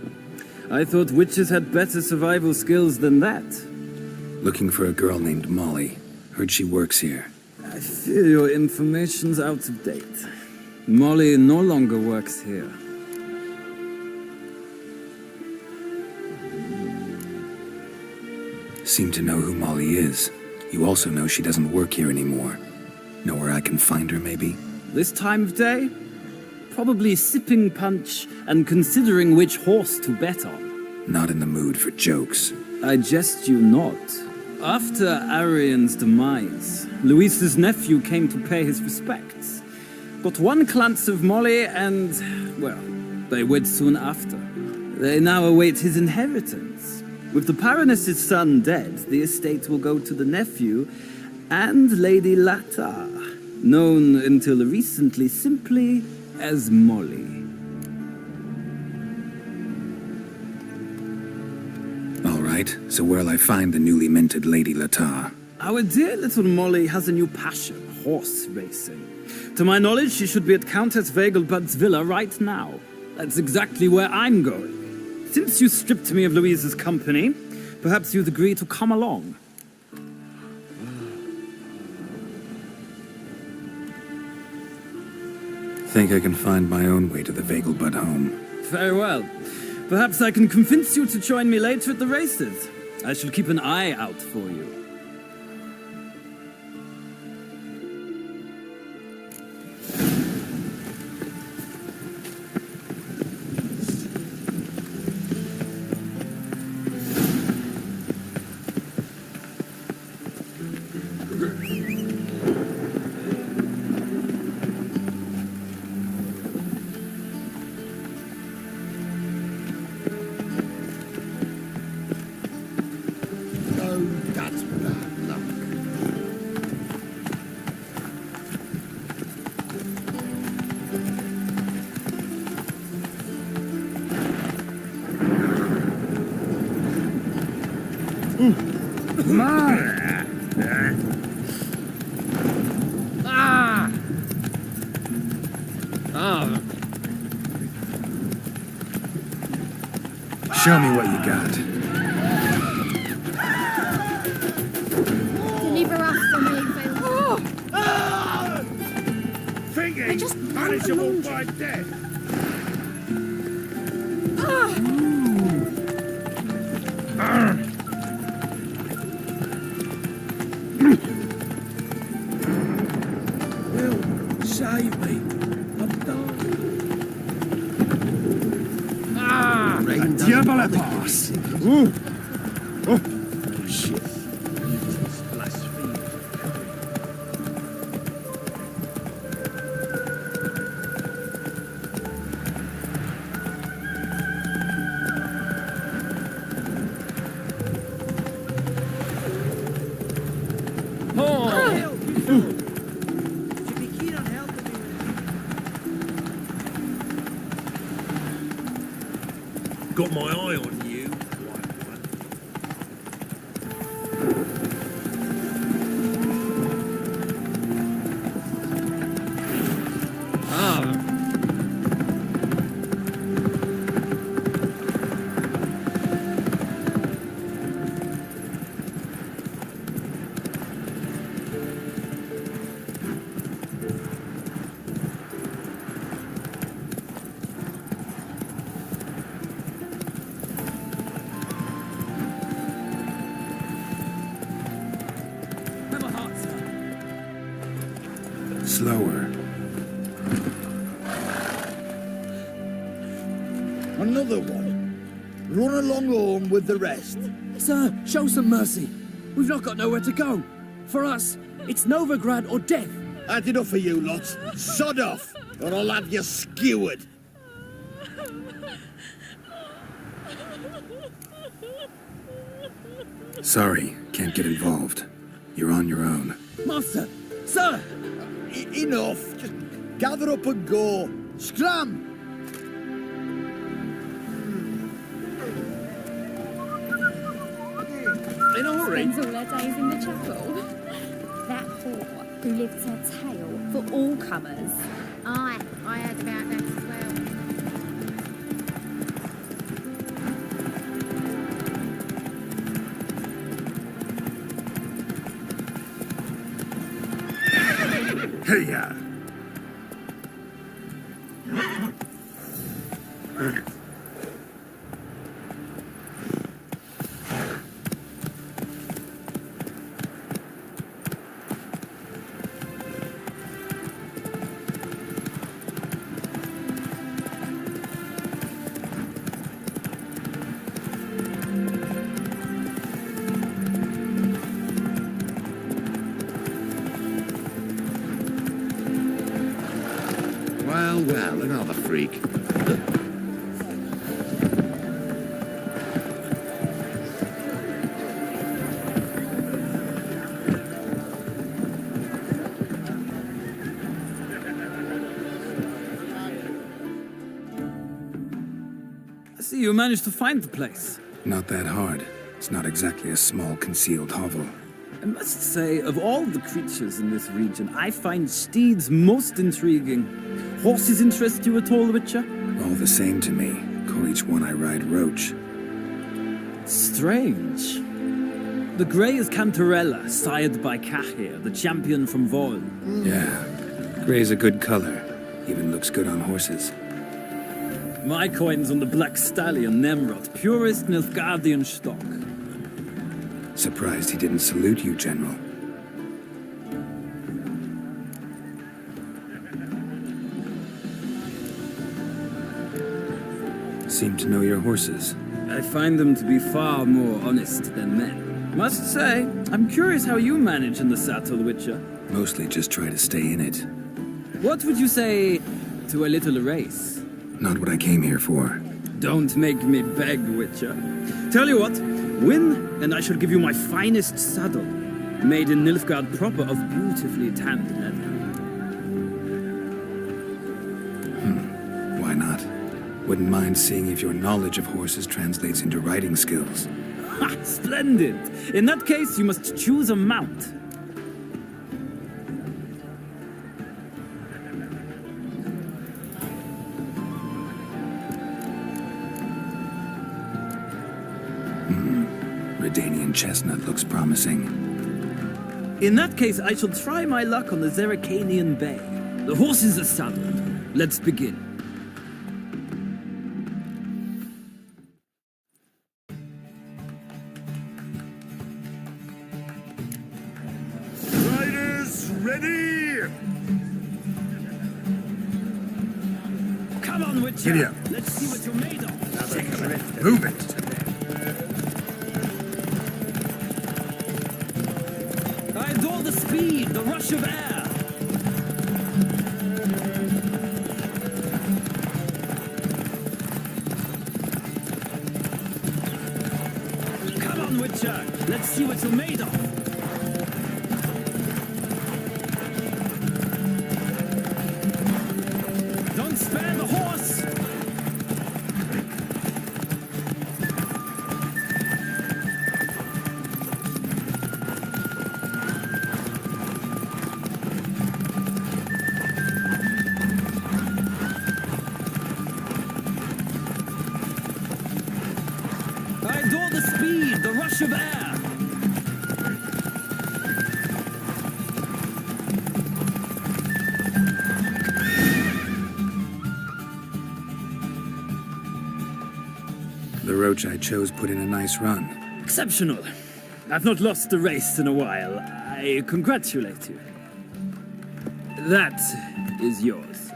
I thought witches had better survival skills than that. Looking for a girl named Molly. Heard she works here. I fear your information's out of date. Molly no longer works here. Seem to know who Molly is. You also know she doesn't work here anymore. Know where I can find her, maybe? This time of day? Probably sipping punch and considering which horse to bet on. Not in the mood for jokes. I jest you not. After Arian's demise, Luis's nephew came to pay his respects. Got one glance of Molly and, well, they wed soon after. They now await his inheritance. With the Baroness's son dead, the estate will go to the nephew and Lady Lata, known until recently simply as Molly. All right, so where'll I find the newly minted Lady Lata? Our dear little Molly has a new passion, horse racing. To my knowledge, she should be at Countess Vegelbud's villa right now. That's exactly where I'm going. Since you stripped me of Louise's company, perhaps you'd agree to come along. Think I can find my own way to the Vegelbud home. Very well. Perhaps I can convince you to join me later at the races. I shall keep an eye out for you. Ah! Ah! Show me what you got. Deliver us from Evil. Thinking, just punishable by death. Will, save me. I'm dying. Ah! Diabole pass! Shit. Got my eye on you. Slower. Another one. Run along home with the rest. Sir, show some mercy. We've not got nowhere to go. For us, it's Novigrad or death. That's enough for you lot. Sod off, or I'll have you skewered. Sorry, can't get involved. You're on your own. Master! Sir! Enough. Just gather up and go. Scram! In a hurry. Spends all her days in the chapel. That whore who lifts her tail for all comers. Aye, I heard about that as well. Hey-ya! Well, another freak. I see you managed to find the place. Not that hard. It's not exactly a small concealed hovel. I must say, of all the creatures in this region, I find steeds most intriguing. Horses interest you at all, Witcher? All the same to me. Call each one I ride Roach. Strange. The grey is Cantarella, sired by Cahir, the champion from Vol. Yeah. Gray's a good color. Even looks good on horses. My coin's on the Black Stallion, Nemrod, purest Nilfgaardian stock. Surprised he didn't salute you, General. Seem to know your horses. I find them to be far more honest than men. Must say, I'm curious how you manage in the saddle, Witcher. Mostly just try to stay in it. What would you say to a little race? Not what I came here for. Don't make me beg, Witcher. Tell you what, win, and I shall give you my finest saddle, made in Nilfgaard proper of beautifully tanned leather. Why not? Wouldn't mind seeing if your knowledge of horses translates into riding skills. Splendid. In that case, you must choose a mount. Redanian chestnut looks promising. In that case, I shall try my luck on the Zeracanian Bay. The horses are saddled. Let's begin. Riders, ready! Come on, Witcher. Giddy up. Let's see what you're made of. Move it. I adore the speed, the rush of air. Come on, Witcher. Let's see what you're made of. Don't spare the horse. I adore the speed, the rush of air. The roach I chose put in a nice run. Exceptional. I've not lost a race in a while. I congratulate you. That is yours.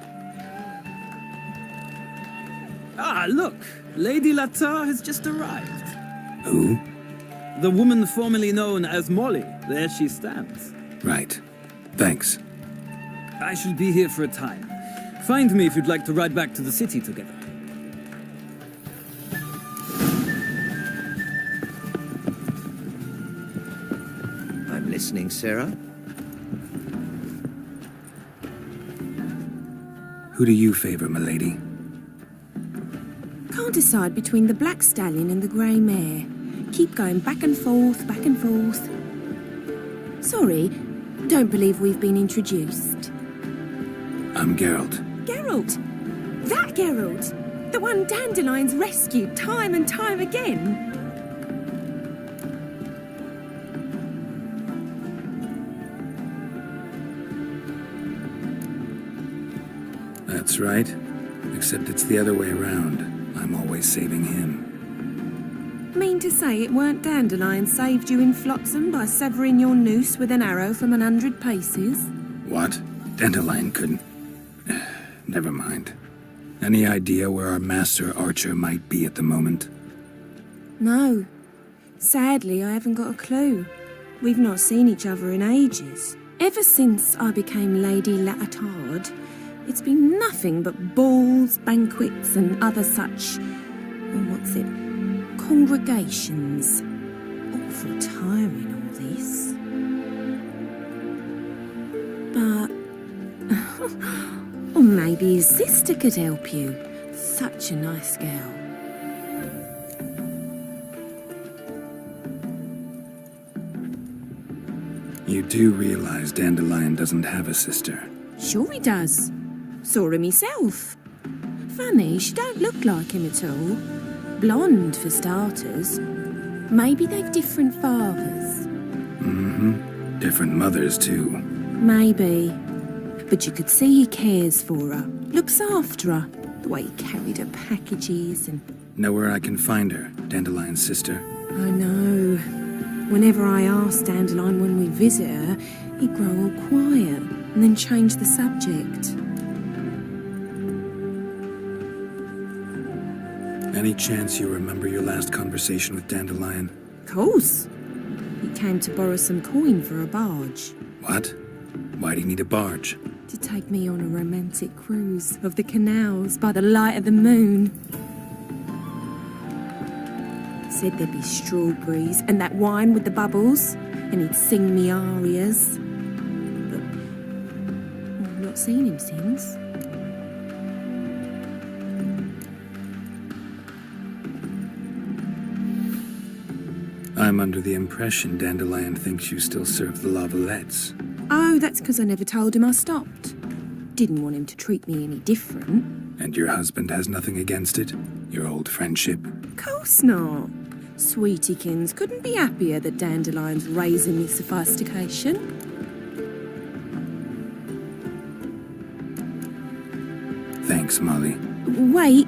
Ah, look. Lady Latar has just arrived. Who? The woman formerly known as Molly. There she stands. Right. Thanks. I shall be here for a time. Find me if you'd like to ride back to the city together. I'm listening, Sarah. Who do you favor, milady? Can't decide between the black stallion and the grey mare. Keep going back and forth, back and forth. Sorry, don't believe we've been introduced. I'm Geralt. Geralt! That Geralt! The one Dandelion's rescued time and time again. That's right. Except it's the other way around. I'm always saving him. Mean to say it weren't Dandelion saved you in Flotsam by severing your noose with an arrow from 100 paces? What? Dandelion couldn't... Never mind. Any idea where our master archer might be at the moment? No. Sadly, I haven't got a clue. We've not seen each other in ages. Ever since I became Lady Latard, it's been nothing but balls, banquets, and other such... congregations. Awful tiring, all this. But... or maybe his sister could help you. Such a nice girl. You do realize Dandelion doesn't have a sister. Sure he does. Saw him myself. Funny, she don't look like him at all. Blonde, for starters. Maybe they've different fathers. Mm-hmm. Different mothers, too. Maybe. But you could see he cares for her. Looks after her. The way he carried her packages and... Know where I can find her, Dandelion's sister? I know. Whenever I asked Dandelion when we visit her, he'd grow all quiet and then change the subject. Any chance you remember your last conversation with Dandelion? Course. He came to borrow some coin for a barge. What? Why do you need a barge? To take me on a romantic cruise of the canals by the light of the moon. Said there'd be strawberries and that wine with the bubbles, and he'd sing me arias. But I've not seen him since. I'm under the impression Dandelion thinks you still serve the Lavalettes. Oh, that's because I never told him I stopped. Didn't want him to treat me any different. And your husband has nothing against it? Your old friendship? Course not. Sweetiekins couldn't be happier that Dandelion's raising his sophistication. Thanks, Molly. Wait,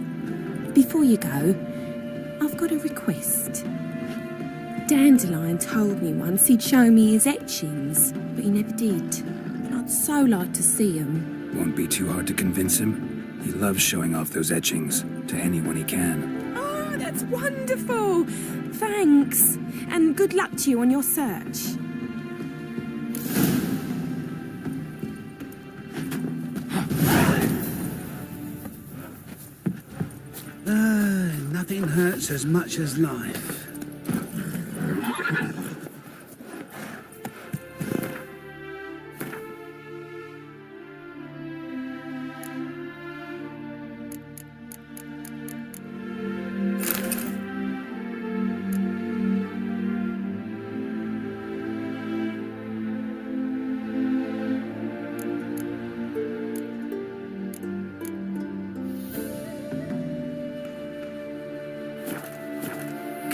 before you go, I've got a request. Dandelion told me once he'd show me his etchings, but he never did. I'd so like to see 'em. Won't be too hard to convince him. He loves showing off those etchings to anyone he can. Oh, that's wonderful! Thanks, and good luck to you on your search. Nothing hurts as much as life.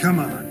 Come on.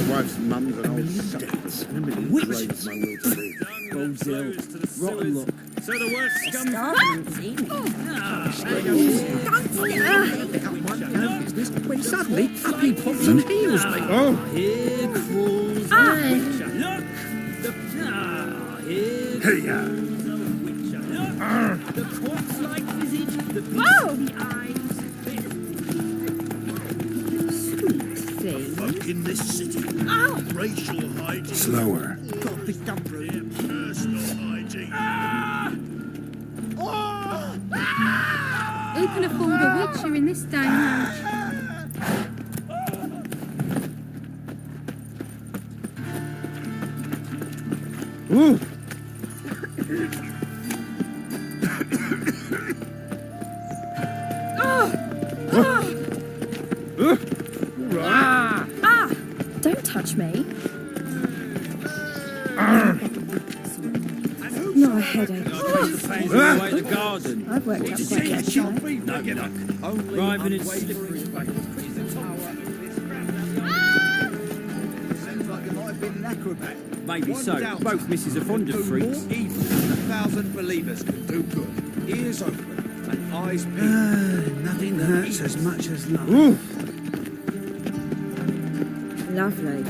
Wife's mum's an old suckers. Which? My will to live. Gold's ill. Rotten luck. So the worst scum... When suddenly Puppy pops and heals me. Oh! Here crawls the Witcher. Look! Here crawls the Witcher. Look! The corpse-like visage, the beastly eyes. Folk in this city. Racial hygiene. Slower. Got picked up for personal hygiene. Who can afford a Witcher in this day and age? Ooh. Don't touch me. Not a headache. The garden. I've worked up quite yesterday. No, get up. Driving in slippery Sounds like you might have been an acrobat. Maybe so. Both misses are fond of freaks. More evil than 1,000 believers can do good. Ears open and eyes peeled. Nothing hurts as much as love. Lovely.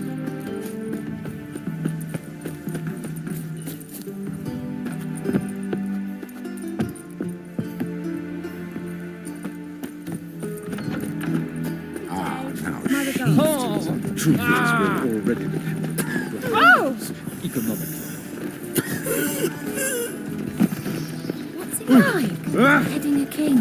Truth is, we're already dependent on economically. What's it like? Heading a king.